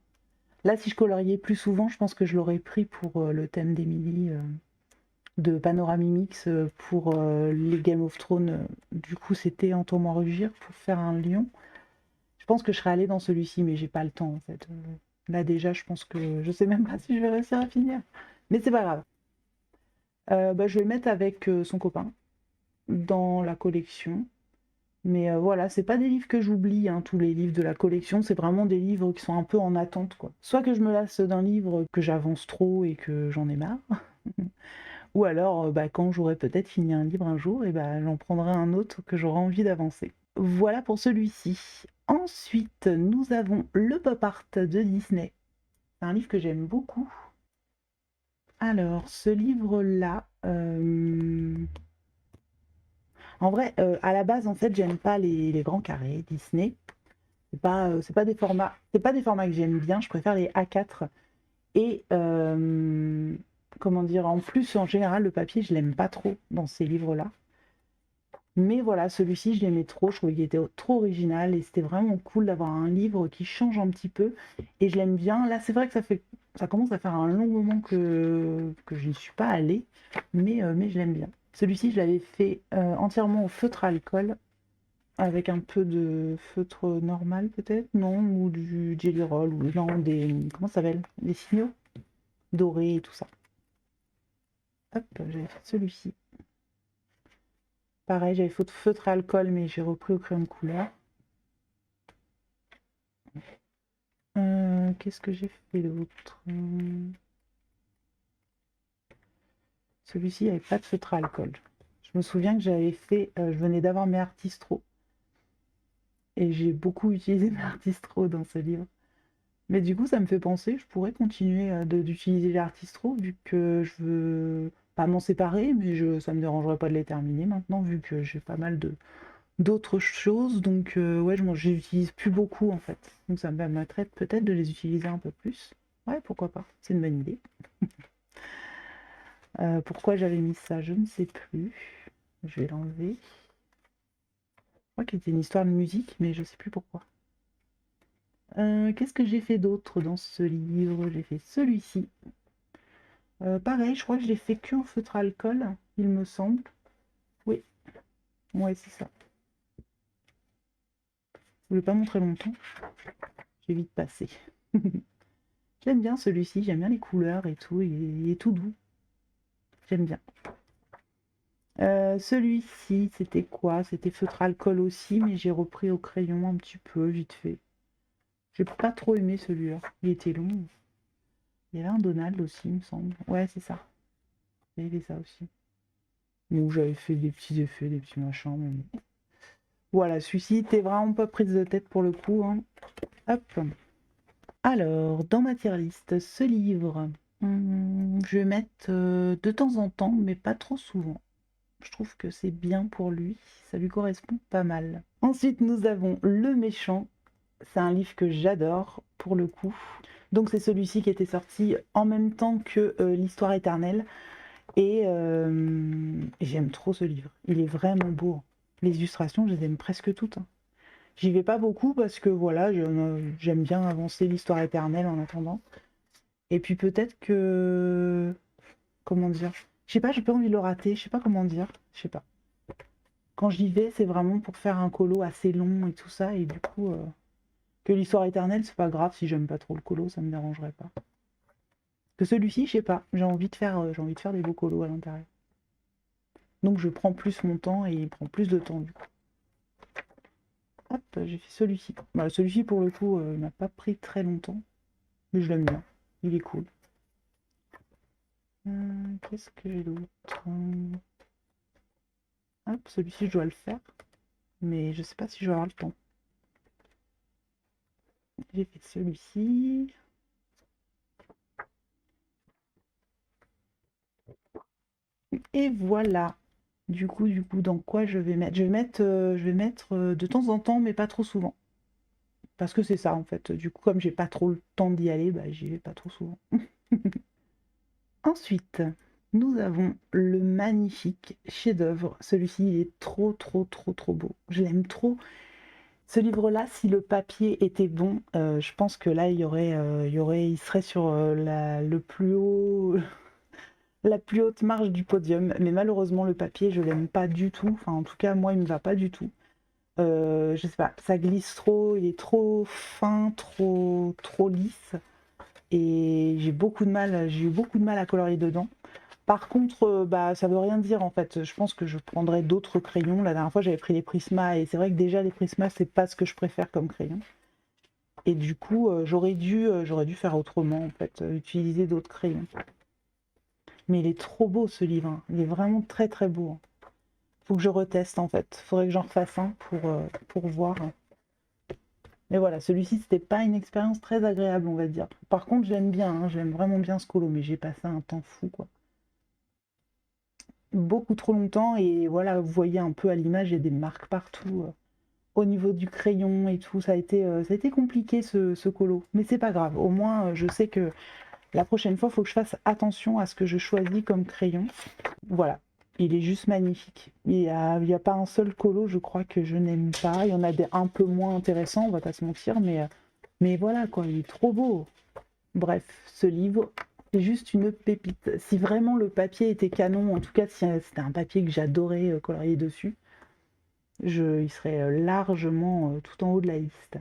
Là, si je coloriais plus souvent, je pense que je l'aurais pris pour le thème d'Emily, de Panoramimix, pour les Game of Thrones. Du coup, c'était Entends-moi rugir pour faire un lion. Je pense que je serais allée dans celui-ci, mais j'ai pas le temps en fait. Là déjà, je pense que je sais même pas si je vais réussir à finir. Mais c'est pas grave. Je vais le mettre avec son copain dans la collection. Mais voilà, c'est pas des livres que j'oublie, hein, tous les livres de la collection, c'est vraiment des livres qui sont un peu en attente, quoi. Soit que je me lasse d'un livre que j'avance trop et que j'en ai marre, ou alors quand j'aurai peut-être fini un livre un jour, et j'en prendrai un autre que j'aurai envie d'avancer. Voilà pour celui-ci. Ensuite, nous avons le pop art de Disney. C'est un livre que j'aime beaucoup. Alors, ce livre-là, en vrai, à la base, en fait, j'aime pas les grands carrés Disney. C'est pas des formats, c'est pas des formats que j'aime bien. Je préfère les A4. Et comment dire, en plus, en général, le papier, je l'aime pas trop dans ces livres-là. Mais voilà, celui-ci, je l'aimais trop. Je trouvais qu'il était trop original et c'était vraiment cool d'avoir un livre qui change un petit peu. Et je l'aime bien. Là, c'est vrai que ça commence à faire un long moment que je n'y suis pas allée, mais je l'aime bien. Celui-ci, je l'avais fait entièrement au feutre à alcool, avec un peu de feutre normal peut-être, non, ou du Jelly Roll, ou non, comment ça s'appelle? Des signaux dorés et tout ça. Hop, j'avais fait celui-ci. Pareil, j'avais fait feutre à alcool, mais j'ai repris au crayon de couleur. Qu'est-ce que j'ai fait d'autre? Celui-ci, il n'y avait pas de feutre à alcool. Je me souviens que j'avais fait, je venais d'avoir mes Artistro. Et j'ai beaucoup utilisé mes Artistro dans ce livre. Mais du coup, ça me fait penser, je pourrais continuer d'utiliser les Artistro vu que je veux pas m'en séparer, mais ça me dérangerait pas de les terminer maintenant vu que j'ai pas mal de d'autres choses. Donc ouais, je les utilise plus beaucoup en fait. Donc ça me permettrait peut-être de les utiliser un peu plus. Ouais, pourquoi pas, c'est une bonne idée. Pourquoi j'avais mis ça, je ne sais plus. Je vais l'enlever. Je crois qu'il était une histoire de musique, mais je sais plus pourquoi. Qu'est-ce que j'ai fait d'autre dans ce livre? J'ai fait celui-ci. Pareil, je crois que je l'ai fait qu'en feutre à alcool, il me semble. Oui, ouais, c'est ça. Je voulais pas montrer longtemps, j'ai vite passé. J'aime bien celui-ci, j'aime bien les couleurs et tout, il est tout doux. J'aime bien. Celui-ci, c'était quoi? C'était feutre alcool aussi, mais j'ai repris au crayon un petit peu, vite fait. J'ai pas trop aimé celui-là, il était long. Il y avait un Donald aussi, il me semble. Ouais, c'est ça. Il y avait ça aussi. Où j'avais fait des petits effets, des petits machins. Mais bon. Voilà, celui-ci, t'es vraiment pas prise de tête pour le coup, hein. Hop. Alors, dans ma tier list, ce livre, je vais mettre de temps en temps, mais pas trop souvent. Je trouve que c'est bien pour lui, ça lui correspond pas mal. Ensuite, nous avons Le Méchant. C'est un livre que j'adore, pour le coup. Donc c'est celui-ci qui était sorti en même temps que L'Histoire éternelle. Et j'aime trop ce livre. Il est vraiment beau. Les illustrations, je les aime presque toutes, hein. J'y vais pas beaucoup parce que voilà, j'aime bien avancer l'histoire éternelle en attendant. Et puis peut-être que... Comment dire? Je sais pas, j'ai pas envie de le rater, je sais pas comment dire. Je sais pas. Quand j'y vais, c'est vraiment pour faire un colo assez long et tout ça. Et du coup, que l'histoire éternelle, c'est pas grave si j'aime pas trop le colo, ça me dérangerait pas. Que celui-ci, je sais pas, j'ai envie de faire des beaux colos à l'intérieur. Donc je prends plus mon temps et il prend plus de temps du coup. Hop, j'ai fait celui-ci. Bah, celui-ci pour le coup, il m'a pas pris très longtemps, mais je l'aime bien. Il est cool. Qu'est-ce que j'ai d'autre? Hop, celui-ci je dois le faire, mais je sais pas si je vais avoir le temps. J'ai fait celui-ci. Et voilà. Du coup, dans quoi je vais mettre? Je vais mettre de temps en temps, mais pas trop souvent. Parce que c'est ça en fait. Du coup, comme j'ai pas trop le temps d'y aller, bah j'y vais pas trop souvent. Ensuite, nous avons le magnifique chef-d'œuvre. Celui-ci, il est trop, trop, trop, trop beau. Je l'aime trop. Ce livre-là, si le papier était bon, je pense que là, il serait sur le plus haut, la plus haute marche du podium. Mais malheureusement, le papier, je l'aime pas du tout. Enfin, en tout cas, moi, il me va pas du tout. Je sais pas, ça glisse trop, il est trop fin, trop, trop lisse. Et j'ai eu beaucoup de mal à colorier dedans. Par contre, bah, ça veut rien dire en fait. Je pense que je prendrais d'autres crayons. La dernière fois, j'avais pris les Prisma et c'est vrai que déjà les Prisma, c'est pas ce que je préfère comme crayon. Et du coup, j'aurais dû faire autrement en fait, utiliser d'autres crayons. Mais il est trop beau ce livre, hein. Il est vraiment très très beau, hein. Faut que je reteste en fait. Faudrait que j'en refasse un pour voir. Mais voilà, celui-ci, c'était pas une expérience très agréable, on va dire. Par contre, j'aime bien, hein, j'aime vraiment bien ce colo, mais j'ai passé un temps fou, quoi. Beaucoup trop longtemps, et voilà, vous voyez un peu à l'image, il y a des marques partout, au niveau du crayon et tout. Ça a été compliqué ce colo, mais c'est pas grave. Au moins, je sais que la prochaine fois, il faut que je fasse attention à ce que je choisis comme crayon. Voilà, il est juste magnifique. Il y a pas un seul colo, je crois, que je n'aime pas. Il y en a des un peu moins intéressants, on va pas se mentir, mais voilà, quoi, il est trop beau. Bref, ce livre, c'est juste une pépite. Si vraiment le papier était canon, en tout cas si c'était un papier que j'adorais colorier dessus, il serait largement tout en haut de la liste.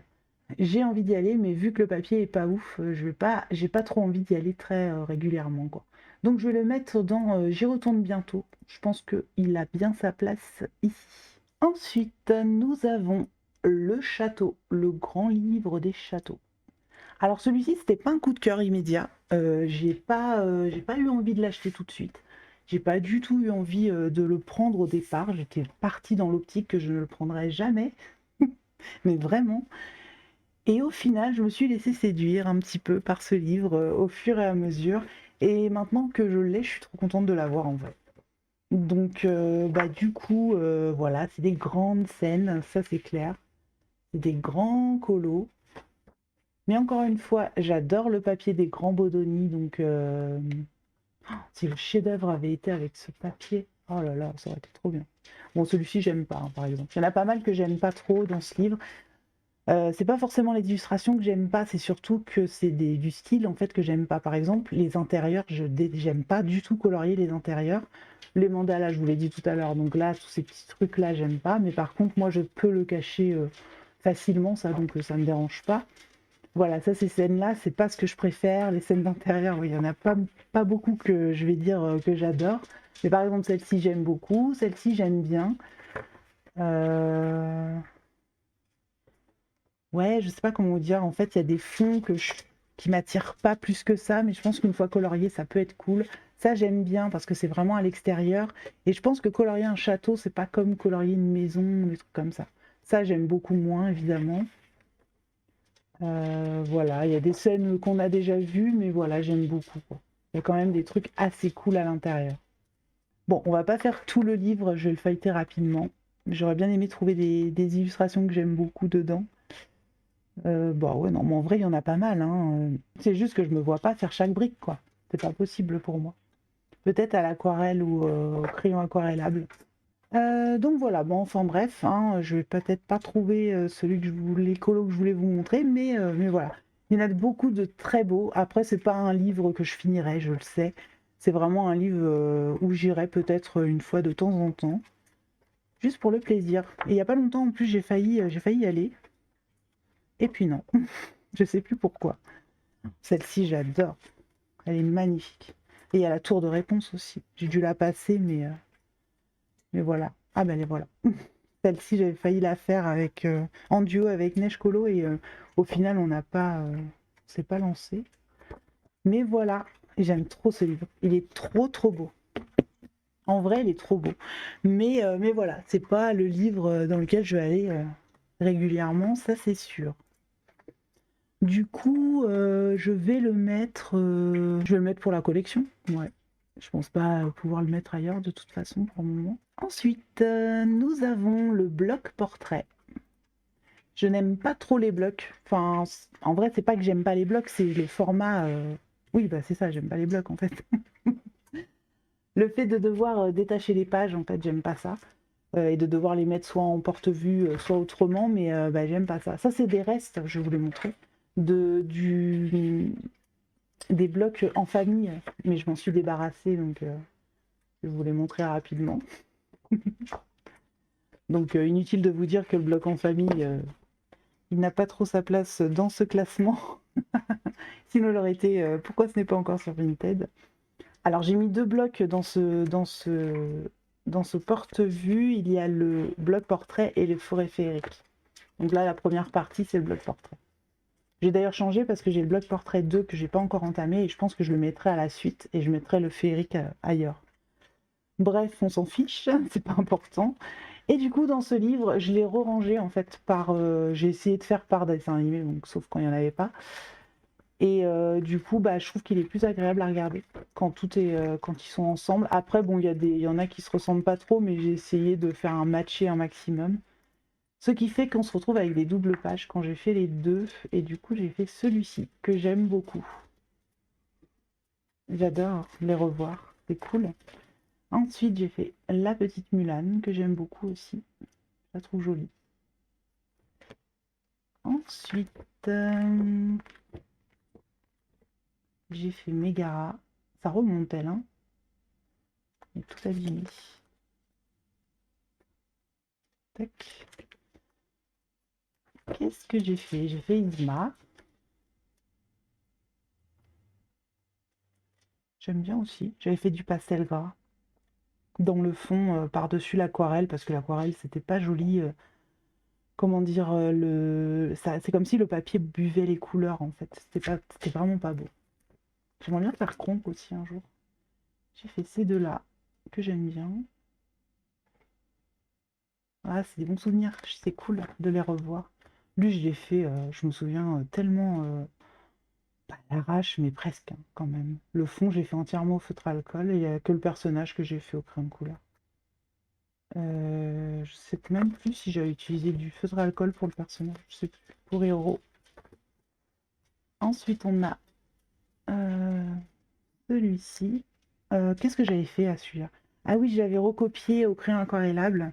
J'ai envie d'y aller, mais vu que le papier est pas ouf, j'ai pas trop envie d'y aller très régulièrement, quoi. Donc je vais le mettre dans J'y retourne bientôt. Je pense qu'il a bien sa place ici. Ensuite, nous avons Le Château, le grand livre des châteaux. Alors celui-ci, c'était pas un coup de cœur immédiat. J'ai pas eu envie de l'acheter tout de suite. J'ai pas du tout eu envie de le prendre au départ. J'étais partie dans l'optique que je ne le prendrais jamais, mais vraiment. Et au final, je me suis laissée séduire un petit peu par ce livre au fur et à mesure. Et maintenant que je l'ai, je suis trop contente de l'avoir en vrai. Donc, bah, du coup, voilà, c'est des grandes scènes, ça c'est clair. C'est des grands colos. Mais encore une fois, j'adore le papier des grands Bodoni. Donc, si le chef-d'œuvre avait été avec ce papier, oh là là, ça aurait été trop bien. Bon, celui-ci, j'aime pas, hein, par exemple. Il y en a pas mal que j'aime pas trop dans ce livre. C'est pas forcément les illustrations que j'aime pas, c'est surtout que c'est du style en fait que j'aime pas. Par exemple, les intérieurs, j'aime pas du tout colorier les intérieurs. Les mandalas, je vous l'ai dit tout à l'heure, donc là, tous ces petits trucs-là, j'aime pas. Mais par contre, moi, je peux le cacher facilement, ça, donc ça me dérange pas. Voilà, ça, ces scènes-là, c'est pas ce que je préfère. Les scènes d'intérieur, oui, il y en a pas beaucoup que je vais dire que j'adore. Mais par exemple, celle-ci, j'aime beaucoup. Celle-ci, j'aime bien. Euh... Ouais, je sais pas comment vous dire. En fait, il y a des fonds qui m'attirent pas plus que ça, mais je pense qu'une fois colorié, ça peut être cool. Ça, j'aime bien parce que c'est vraiment à l'extérieur. Et je pense que colorier un château, c'est pas comme colorier une maison, des trucs comme ça. Ça, j'aime beaucoup moins, évidemment. Voilà, il y a des scènes qu'on a déjà vues, mais voilà, j'aime beaucoup, quoi. Il y a quand même des trucs assez cool à l'intérieur. Bon, on va pas faire tout le livre, je vais le feuilleter rapidement. J'aurais bien aimé trouver des illustrations que j'aime beaucoup dedans. Bah ouais, non, mais en vrai, il y en a pas mal, hein. C'est juste que je me vois pas faire chaque brique, quoi. C'est pas possible pour moi. Peut-être à l'aquarelle ou au crayon aquarellable. Donc voilà, bon, enfin bref, hein, je vais peut-être pas trouver celui que les colos que je voulais vous montrer, mais voilà. Il y en a beaucoup de très beaux. Après, c'est pas un livre que je finirai, je le sais. C'est vraiment un livre où j'irai peut-être une fois de temps en temps, juste pour le plaisir. Et il y a pas longtemps, en plus, j'ai failli y aller. Et puis non, je sais plus pourquoi. Celle-ci, j'adore. Elle est magnifique. Et il y a la tour de réponse aussi. J'ai dû la passer, mais voilà. Ah ben les voilà. Celle-ci, j'avais failli la faire en duo avec Neige Colo et au final, s'est pas lancé. Mais voilà, j'aime trop ce livre. Il est trop trop beau. En vrai, il est trop beau. Mais voilà, c'est pas le livre dans lequel je vais aller régulièrement, ça c'est sûr. Du coup, je vais le mettre pour la collection. Ouais. Je pense pas pouvoir le mettre ailleurs de toute façon pour le moment. Ensuite, nous avons le bloc portrait. Je n'aime pas trop les blocs. Enfin, en vrai, c'est pas que j'aime pas les blocs, c'est le format. Oui, bah c'est ça, j'aime pas les blocs en fait. Le fait de devoir détacher les pages, en fait, j'aime pas ça. Et de devoir les mettre soit en porte-vue, soit autrement, mais bah, j'aime pas ça. Ça, c'est des restes, je vais vous les montrer, des blocs en famille, mais je m'en suis débarrassée, donc je vais vous les montrer rapidement. Donc inutile de vous dire que le bloc en famille, il n'a pas trop sa place dans ce classement. Sinon, il aurait été pourquoi ce n'est pas encore sur Vinted. Alors j'ai mis deux blocs dans ce porte-vue. Il y a le bloc portrait et le forêt féerique. Donc là, la première partie, c'est le bloc portrait. J'ai d'ailleurs changé parce que j'ai le bloc portrait 2 que j'ai pas encore entamé et je pense que je le mettrai à la suite et je mettrai le féerique ailleurs. Bref, on s'en fiche, c'est pas important. Et du coup, dans ce livre, je l'ai re-rangé en fait j'ai essayé de faire par dessin animé, donc sauf quand il n'y en avait pas. Et du coup, bah, je trouve qu'il est plus agréable à regarder quand ils sont ensemble. Après, bon, il y en a qui se ressemblent pas trop, mais j'ai essayé de faire un matcher un maximum. Ce qui fait qu'on se retrouve avec des doubles pages quand j'ai fait les deux. Et du coup, j'ai fait celui-ci, que j'aime beaucoup. J'adore les revoir, c'est cool. Ensuite, j'ai fait la petite Mulan, que j'aime beaucoup aussi. Je la trouve jolie. Ensuite, j'ai fait Megara. Ça remonte, elle, hein. Elle est tout abîmée. Tac. Qu'est-ce que j'ai fait? J'ai fait Isma. J'aime bien aussi. J'avais fait du pastel gras dans le fond par-dessus l'aquarelle parce que l'aquarelle c'était pas joli. Comment dire c'est comme si le papier buvait les couleurs en fait. C'était vraiment pas beau. J'aimerais bien faire Kronk aussi un jour. J'ai fait ces deux-là que j'aime bien. Ah, c'est des bons souvenirs. C'est cool de les revoir. Lui, je l'ai fait, je me souviens, tellement pas à l'arrache, mais presque, hein, quand même. Le fond, j'ai fait entièrement au feutre à alcool et il n'y a que le personnage que j'ai fait au crayon de couleur. Je sais même plus si j'avais utilisé du feutre à alcool pour le personnage, je sais plus, pour Hero. Ensuite, on a celui-ci. Qu'est-ce que j'avais fait à celui-là? Ah oui, j'avais recopié au crayon aquarellable,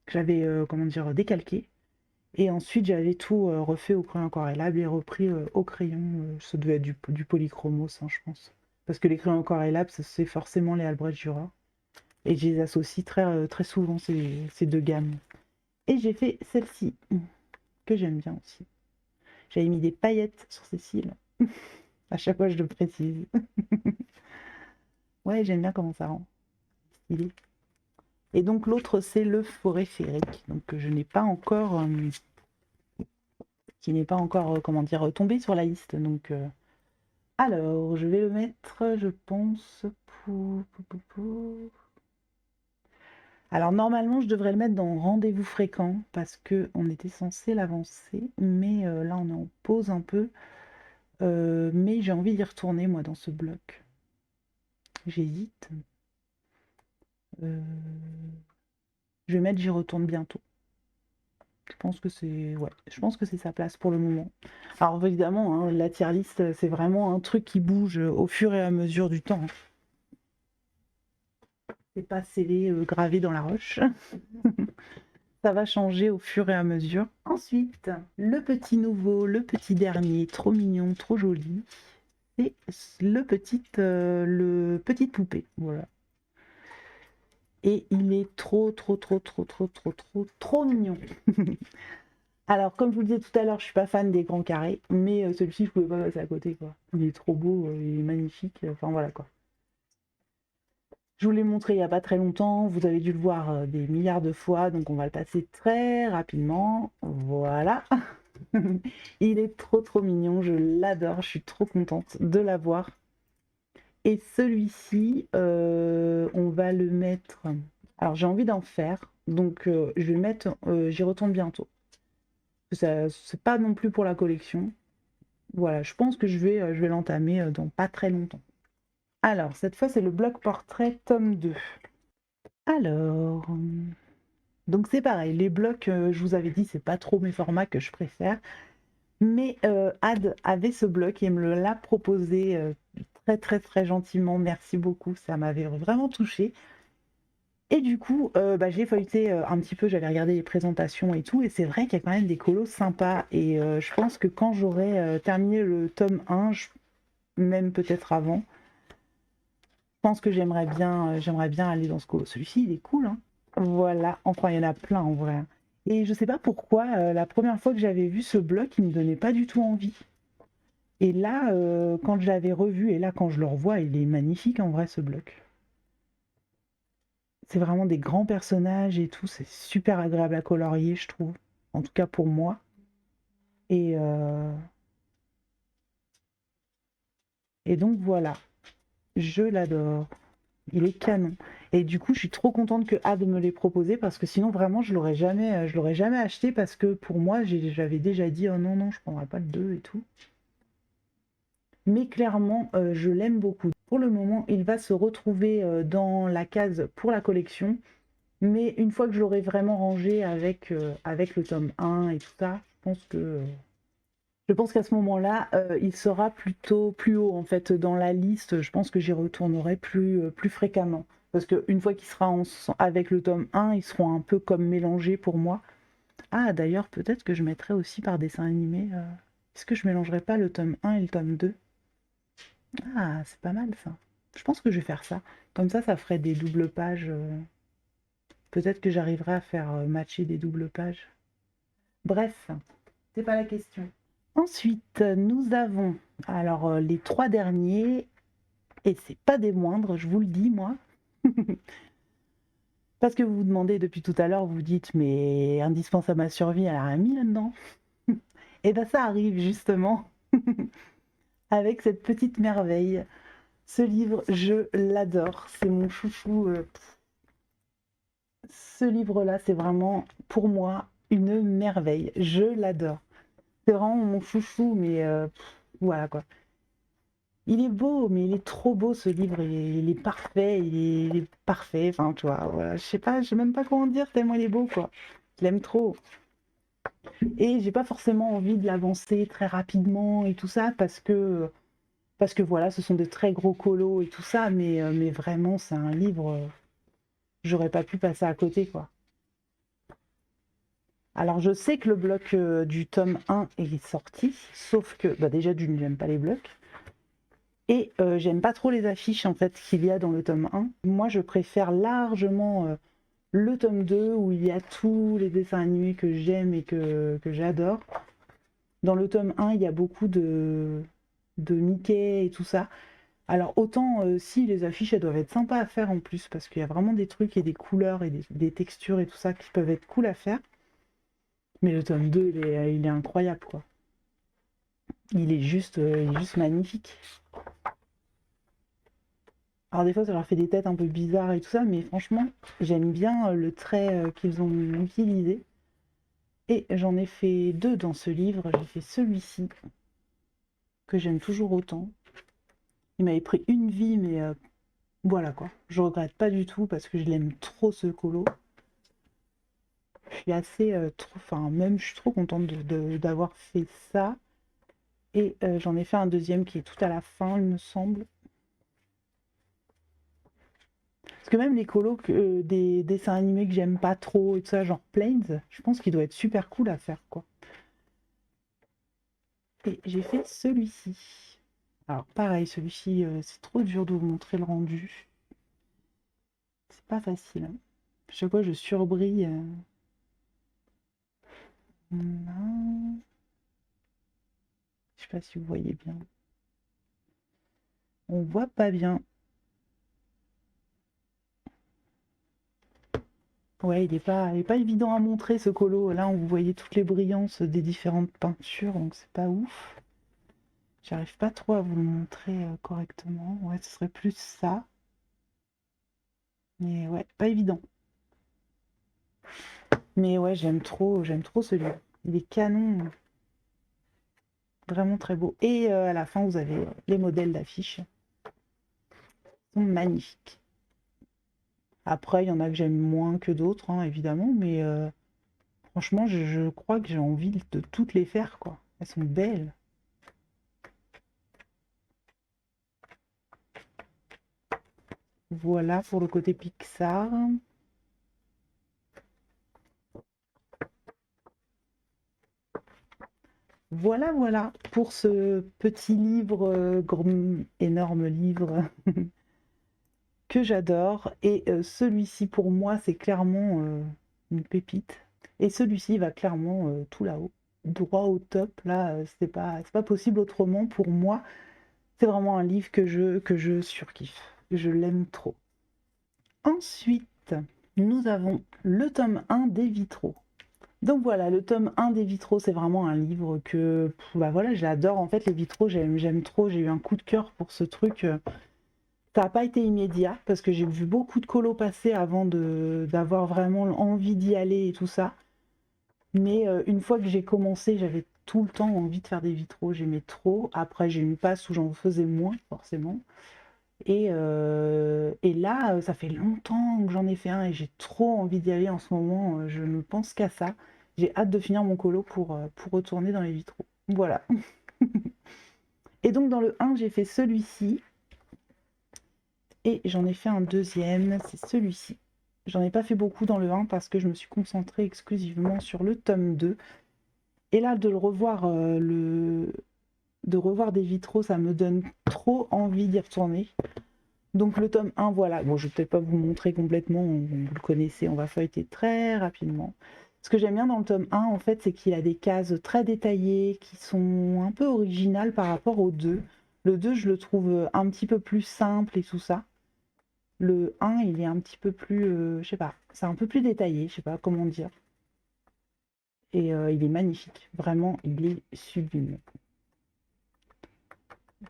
que j'avais, comment dire, décalqué. Et ensuite, j'avais tout refait au crayon aquarellable et repris au crayon. Ça devait être du polychromos, hein, je pense. Parce que les crayons aquarellables, c'est forcément les Albrecht Dürer. Et je les associe très souvent, ces deux gammes. Et j'ai fait celle-ci, que j'aime bien aussi. J'avais mis des paillettes sur ses cils. À chaque fois, je le précise. Ouais, j'aime bien comment ça rend. Stylé. Et donc, l'autre, c'est le forêt féerique. Donc, que je n'ai pas encore... qui n'est pas encore, comment dire, tombé sur la liste. Donc, alors, je vais le mettre, je pense, Alors, normalement, je devrais le mettre dans rendez-vous fréquent parce que on était censé l'avancer, mais là, on est en pause un peu. Mais j'ai envie d'y retourner, moi, dans ce bloc. J'hésite. Je vais mettre j'y retourne bientôt. Je pense que c'est ouais, je pense que c'est sa place pour le moment. Alors évidemment, hein, la tier list, c'est vraiment un truc qui bouge au fur et à mesure du temps. C'est pas scellé, gravé dans la roche. Ça va changer au fur et à mesure. Ensuite, le petit nouveau, le petit dernier, trop mignon, trop joli. C'est le petite poupée, voilà. Et il est trop mignon. Alors, comme je vous le disais tout à l'heure, je suis pas fan des grands carrés, mais celui-ci, je pouvais pas passer à côté, quoi. Il est trop beau, il est magnifique, enfin voilà, quoi. Je vous l'ai montré il y a pas très longtemps, vous avez dû le voir des milliards de fois, donc on va le passer très rapidement. Voilà. Il est trop mignon, je l'adore, je suis trop contente de l'avoir. Et celui-ci, on va le mettre... Alors, j'ai envie d'en faire, donc je vais le mettre... J'y retourne bientôt. C'est pas non plus pour la collection. Voilà, je pense que je vais l'entamer dans pas très longtemps. Alors, cette fois, c'est le bloc portrait tome 2. Alors... Donc c'est pareil, les blocs, je vous avais dit, c'est pas trop mes formats que je préfère. Mais Ad avait ce bloc et me l'a proposé très gentiment. Merci beaucoup, ça m'avait vraiment touchée. Et du coup, j'ai feuilleté un petit peu, j'avais regardé les présentations et tout, et c'est vrai qu'il y a quand même des colos sympas. Et je pense que quand j'aurai terminé le tome 1, même peut-être avant, je pense que j'aimerais bien aller dans ce colo. Celui-ci, il est cool, hein. Voilà, enfin, il y en a plein en vrai. Et je sais pas pourquoi, la première fois que j'avais vu ce bloc, il me donnait pas du tout envie. Et là, quand je l'avais revu, et là, quand je le revois, il est magnifique en vrai, ce bloc. C'est vraiment des grands personnages et tout, c'est super agréable à colorier, je trouve. En tout cas pour moi. Et, et donc voilà, je l'adore. Il est canon. Et du coup, je suis trop contente que Ad me l'ait proposé parce que sinon, vraiment, je l'aurais jamais acheté parce que pour moi, j'avais déjà dit, oh non, je prendrai pas le 2 et tout. Mais clairement, je l'aime beaucoup. Pour le moment, il va se retrouver dans la case pour la collection. Mais une fois que je l'aurai vraiment rangé avec le tome 1 et tout ça, je pense qu'à ce moment-là, il sera plutôt plus haut en fait dans la liste. Je pense que j'y retournerai plus fréquemment. Parce qu'une fois qu'il sera avec le tome 1, ils seront un peu comme mélangés pour moi. Ah, d'ailleurs, peut-être que je mettrai aussi par dessin animé. Est-ce que je mélangerai pas le tome 1 et le tome 2? Ah, c'est pas mal ça. Je pense que je vais faire ça. Comme ça ferait des doubles pages. Peut-être que j'arriverai à faire matcher des doubles pages. Bref, c'est pas la question. Ensuite, nous avons alors les 3 derniers, et c'est pas des moindres, je vous le dis moi. Parce que vous vous demandez depuis tout à l'heure, vous dites, mais indispensable à ma survie, elle a rien mis là-dedans. Et bien ça arrive justement avec cette petite merveille. Ce livre, je l'adore, c'est mon chouchou. Ce livre-là, c'est vraiment, pour moi, une merveille. Je l'adore. C'est vraiment mon chouchou, mais voilà quoi. Il est beau, mais il est trop beau ce livre. Il est parfait, il est parfait. Enfin, tu vois, voilà. Je sais pas, je sais même pas comment dire tellement il est beau quoi. Je l'aime trop. Et j'ai pas forcément envie de l'avancer très rapidement et tout ça parce que voilà, ce sont de très gros colos et tout ça, mais vraiment c'est un livre, j'aurais pas pu passer à côté quoi. Alors je sais que le bloc du tome 1 est sorti, sauf que bah, déjà d'une j'aime pas les blocs. Et j'aime pas trop les affiches en fait qu'il y a dans le tome 1. Moi je préfère largement le tome 2 où il y a tous les dessins animés que j'aime et que j'adore. Dans le tome 1 il y a beaucoup de Mickey et tout ça. Alors autant si les affiches elles doivent être sympas à faire en plus parce qu'il y a vraiment des trucs et des couleurs et des textures et tout ça qui peuvent être cool à faire. Mais le tome 2 il est incroyable quoi. Il est juste magnifique. Alors des fois, ça leur fait des têtes un peu bizarres et tout ça, mais franchement, j'aime bien le trait qu'ils ont utilisé. Et j'en ai fait deux dans ce livre. J'ai fait celui-ci, que j'aime toujours autant. Il m'avait pris une vie, mais voilà quoi. Je regrette pas du tout parce que je l'aime trop ce colo. Je suis assez enfin même je suis trop contente d'avoir fait ça. Et j'en ai fait un deuxième qui est tout à la fin, il me semble. Parce que même les colos des dessins animés que j'aime pas trop et tout ça, genre Planes, je pense qu'il doit être super cool à faire, quoi. Et j'ai fait celui-ci. Alors pareil, celui-ci, c'est trop dur de vous montrer le rendu. C'est pas facile, hein. Chaque fois, je surbrille. Non. Je sais pas si vous voyez bien. On voit pas bien. Ouais, il est pas évident à montrer ce colo. Là, vous voyez toutes les brillances des différentes peintures, donc c'est pas ouf. J'arrive pas trop à vous le montrer correctement. Ouais, ce serait plus ça. Mais ouais, pas évident. Mais ouais, j'aime trop ce livre. Il est canon, vraiment très beau. Et à la fin, vous avez les modèles d'affiches. Ils sont magnifiques. Après, il y en a que j'aime moins que d'autres, hein, évidemment, mais franchement, je crois que j'ai envie de toutes les faire, quoi. Elles sont belles. Voilà pour le côté Pixar. Voilà, voilà pour ce petit livre, énorme livre que j'adore. Et celui-ci, pour moi, c'est clairement une pépite. Et celui-ci va clairement tout là-haut, droit au top. Là, c'est pas possible autrement. Pour moi, c'est vraiment un livre que je surkiffe. Je l'aime trop. Ensuite, nous avons le tome 1 des vitraux. Donc voilà, le tome 1 des vitraux, c'est vraiment un livre que, bah voilà, j'adore. En fait, les vitraux, j'aime trop. J'ai eu un coup de cœur pour ce truc. Ça n'a pas été immédiat parce que j'ai vu beaucoup de colos passer avant d'avoir vraiment envie d'y aller et tout ça. Mais une fois que j'ai commencé, j'avais tout le temps envie de faire des vitraux. J'aimais trop. Après, j'ai eu une passe où j'en faisais moins, forcément. Et là, ça fait longtemps que j'en ai fait un et j'ai trop envie d'y aller en ce moment. Je ne pense qu'à ça. J'ai hâte de finir mon colo pour retourner dans les vitraux. Voilà. Et donc dans le 1, j'ai fait celui-ci. Et j'en ai fait un deuxième, c'est celui-ci. J'en ai pas fait beaucoup dans le 1 parce que je me suis concentrée exclusivement sur le tome 2. Et là, de le revoir, de revoir des vitraux, ça me donne trop envie d'y retourner. Donc le tome 1, voilà. Bon, je vais peut-être pas vous montrer complètement, vous le connaissez, on va feuilleter très rapidement. Ce que j'aime bien dans le tome 1, en fait, c'est qu'il a des cases très détaillées, qui sont un peu originales par rapport au 2. Le 2, je le trouve un petit peu plus simple et tout ça. Le 1, il est un petit peu plus, je sais pas, c'est un peu plus détaillé, je sais pas comment dire. Et il est magnifique, vraiment, il est sublime.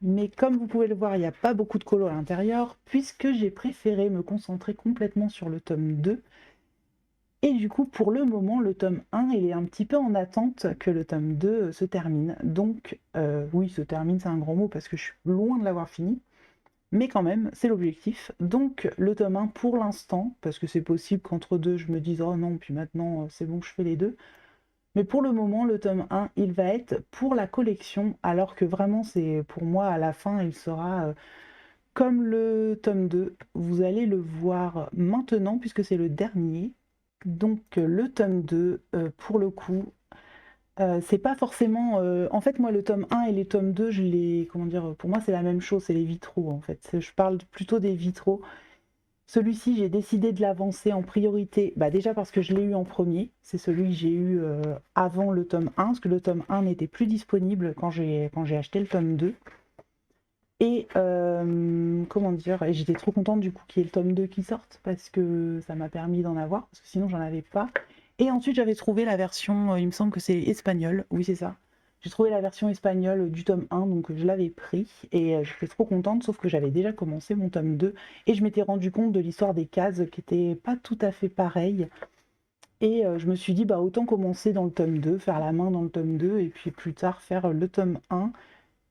Mais comme vous pouvez le voir, il n'y a pas beaucoup de colos à l'intérieur, puisque j'ai préféré me concentrer complètement sur le tome 2. Et du coup, pour le moment, le tome 1, il est un petit peu en attente que le tome 2 se termine. Donc, oui, se termine, c'est un grand mot parce que je suis loin de l'avoir fini. Mais quand même, c'est l'objectif. Donc, le tome 1, pour l'instant, parce que c'est possible qu'entre deux, je me dise, oh non, puis maintenant, c'est bon, je fais les deux. Mais pour le moment, le tome 1, il va être pour la collection, alors que vraiment, c'est pour moi, à la fin, il sera comme le tome 2. Vous allez le voir maintenant, puisque c'est le dernier. Donc, le tome 2, pour le coup, c'est pas forcément. En fait, moi, le tome 1 et les tomes 2, je les. Comment dire? Pour moi, c'est la même chose, c'est les vitraux, en fait. Je parle plutôt des vitraux. Celui-ci, j'ai décidé de l'avancer en priorité, bah, déjà parce que je l'ai eu en premier. C'est celui que j'ai eu avant le tome 1, parce que le tome 1 n'était plus disponible quand j'ai acheté le tome 2. Et comment dire? Et j'étais trop contente du coup qu'il y ait le tome 2 qui sorte, parce que ça m'a permis d'en avoir, parce que sinon j'en avais pas. Et ensuite j'avais trouvé la version, il me semble que c'est espagnol, oui c'est ça. J'ai trouvé la version espagnole du tome 1, donc je l'avais pris, et j'étais trop contente, sauf que j'avais déjà commencé mon tome 2, et je m'étais rendu compte de l'histoire des cases qui était pas tout à fait pareille. Et je me suis dit, bah autant commencer dans le tome 2, faire la main dans le tome 2, et puis plus tard faire le tome 1,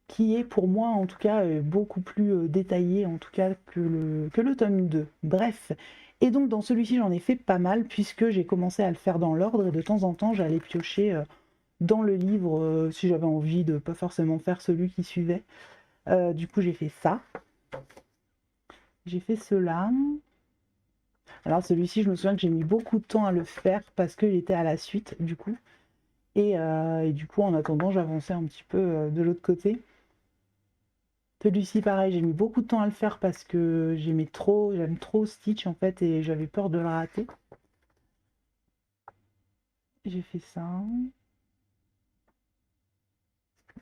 qui est pour moi en tout cas beaucoup plus détaillé en tout cas que le tome 2. Bref, et donc dans celui-ci j'en ai fait pas mal puisque j'ai commencé à le faire dans l'ordre et de temps en temps j'allais piocher dans le livre si j'avais envie de pas forcément faire celui qui suivait. Du coup j'ai fait ça, j'ai fait cela. Alors celui-ci je me souviens que j'ai mis beaucoup de temps à le faire parce qu'il était à la suite du coup. Et du coup en attendant j'avançais un petit peu de l'autre côté. Celui-ci, pareil, j'ai mis beaucoup de temps à le faire parce que j'aime trop Stitch en fait et j'avais peur de le rater. J'ai fait ça.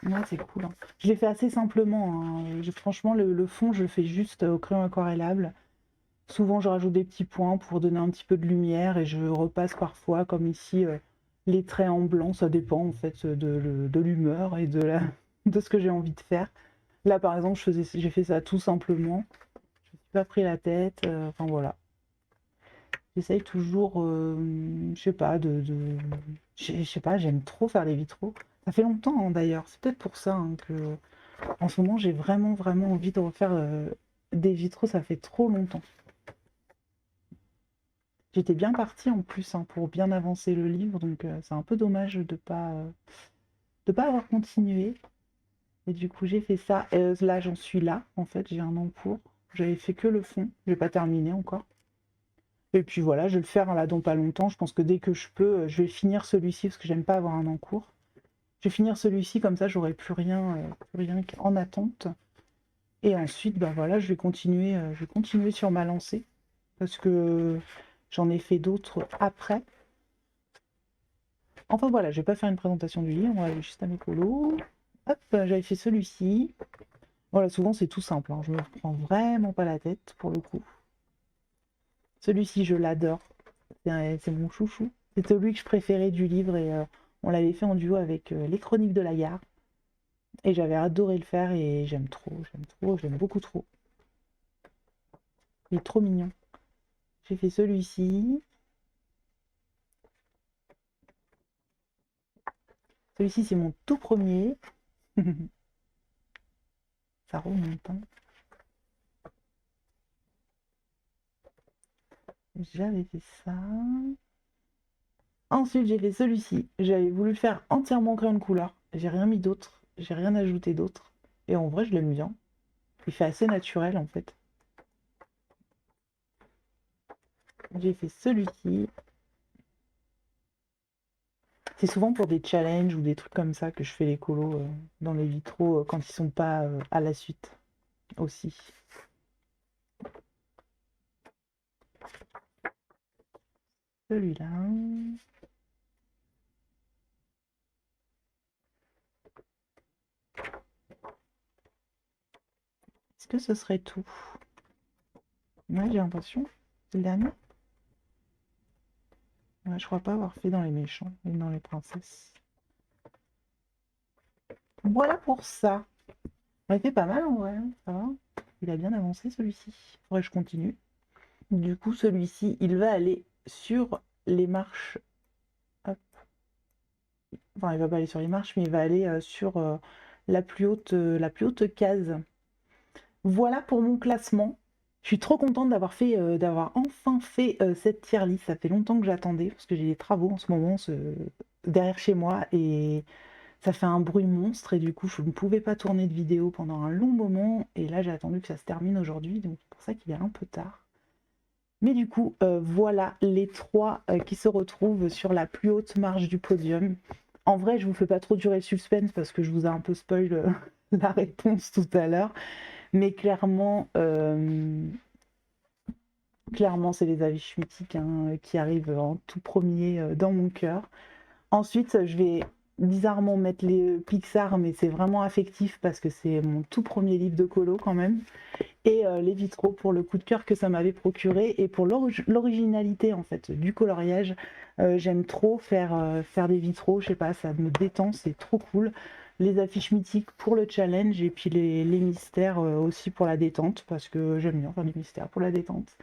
Ouais, c'est cool, hein. Je l'ai fait assez simplement, hein. Franchement, le fond, je le fais juste au crayon aquarellable. Souvent, je rajoute des petits points pour donner un petit peu de lumière et je repasse parfois, comme ici, les traits en blanc. Ça dépend en fait de l'humeur et de ce que j'ai envie de faire. Là, par exemple, j'ai fait ça tout simplement. Je me suis pas pris la tête. Enfin voilà. J'essaye toujours, je sais pas, je sais pas, j'aime trop faire les vitraux. Ça fait longtemps hein, d'ailleurs, c'est peut-être pour ça hein, que en ce moment j'ai vraiment envie de refaire des vitraux, ça fait trop longtemps. J'étais bien partie en plus hein, pour bien avancer le livre, donc c'est un peu dommage de pas avoir continué. Et du coup j'ai fait ça. Là j'en suis là, en fait, j'ai un en cours. J'avais fait que le fond, j'ai pas terminé encore. Et puis voilà, je vais le faire là dans pas longtemps. Je pense que dès que je peux, je vais finir celui-ci parce que j'aime pas avoir un en cours. Je vais finir celui-ci comme ça, j'aurai plus rien en attente. Et ensuite, bah voilà, je vais continuer sur ma lancée parce que j'en ai fait d'autres après. Enfin voilà, je vais pas faire une présentation du livre, on va aller juste à mes colos. Hop, j'avais fait celui-ci. Voilà, souvent c'est tout simple, hein. Je me prends vraiment pas la tête pour le coup. Celui-ci, je l'adore. C'est mon chouchou. C'est celui que je préférais du livre et on l'avait fait en duo avec Les Chroniques de la Gare. Et j'avais adoré le faire et j'aime beaucoup trop. Il est trop mignon. J'ai fait celui-ci. Celui-ci, c'est mon tout premier. Ça remonte, hein. J'avais fait ça. Ensuite, j'ai fait celui-ci. J'avais voulu le faire entièrement en crayon de couleur. J'ai rien mis d'autre. J'ai rien ajouté d'autre. Et en vrai, je l'aime bien. Il fait assez naturel, en fait. J'ai fait celui-ci. C'est souvent pour des challenges ou des trucs comme ça que je fais les colos dans les vitraux quand ils sont pas à la suite aussi. Celui-là. Est-ce que ce serait tout? Ouais, j'ai l'impression. C'est le dernier? Ouais, je crois pas avoir fait dans les méchants et dans les princesses. Voilà pour ça. On a fait pas mal en vrai, hein, ça va. Il a bien avancé celui-ci. Faudrait que je continue. Du coup, celui-ci, il va aller sur les marches. Hop. Enfin, il va pas aller sur les marches, mais il va aller sur la plus haute case. Voilà pour mon classement. Je suis trop contente d'avoir enfin fait cette tier list. Ça fait longtemps que j'attendais parce que j'ai des travaux en ce moment derrière chez moi et ça fait un bruit monstre et du coup je ne pouvais pas tourner de vidéo pendant un long moment et là j'ai attendu que ça se termine aujourd'hui, donc c'est pour ça qu'il est un peu tard. Mais du coup, voilà les trois qui se retrouvent sur la plus haute marche du podium. En vrai, je vous fais pas trop durer le suspense parce que je vous ai un peu spoil la réponse tout à l'heure. Mais clairement, c'est les affiches mythiques hein, qui arrivent en tout premier dans mon cœur. Ensuite, je vais bizarrement mettre les Pixar, mais c'est vraiment affectif parce que c'est mon tout premier livre de colo quand même. Et les vitraux pour le coup de cœur que ça m'avait procuré et pour l'originalité en fait du coloriage. J'aime trop faire des vitraux, je sais pas, ça me détend, c'est trop cool. Les affiches mythiques pour le challenge et puis les mystères aussi pour la détente parce que j'aime bien faire des mystères pour la détente.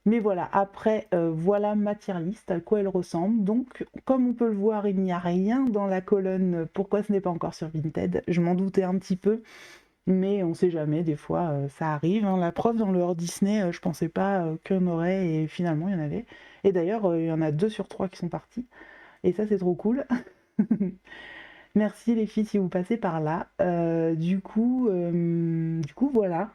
Mais voilà, après, voilà ma tier list, à quoi elle ressemble. Donc, comme on peut le voir, il n'y a rien dans la colonne pourquoi ce n'est pas encore sur Vinted. Je m'en doutais un petit peu, mais on sait jamais, des fois ça arrive. Hein. La preuve, dans le hors Disney, je pensais pas qu'il y en aurait, et finalement il y en avait. Et d'ailleurs, il y en a 2 sur 3 qui sont partis, et ça c'est trop cool. Merci les filles si vous passez par là. Du coup, voilà.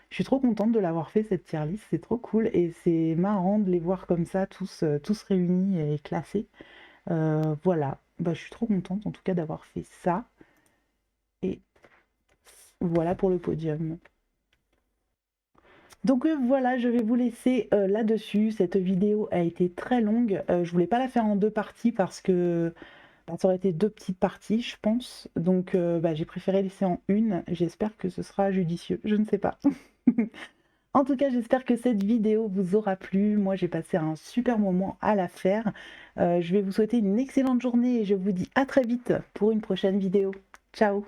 Je suis trop contente de l'avoir fait cette tier list, c'est trop cool et c'est marrant de les voir comme ça, tous réunis et classés. Voilà, bah, je suis trop contente en tout cas d'avoir fait ça. Et voilà pour le podium. Donc voilà, je vais vous laisser là-dessus. Cette vidéo a été très longue. Je voulais pas la faire en 2 parties parce que bah, ça aurait été 2 petites parties, je pense. Donc bah, j'ai préféré laisser en une. J'espère que ce sera judicieux. Je ne sais pas. En tout cas, j'espère que cette vidéo vous aura plu. Moi, j'ai passé un super moment à la faire. Je vais vous souhaiter une excellente journée et je vous dis à très vite pour une prochaine vidéo. Ciao!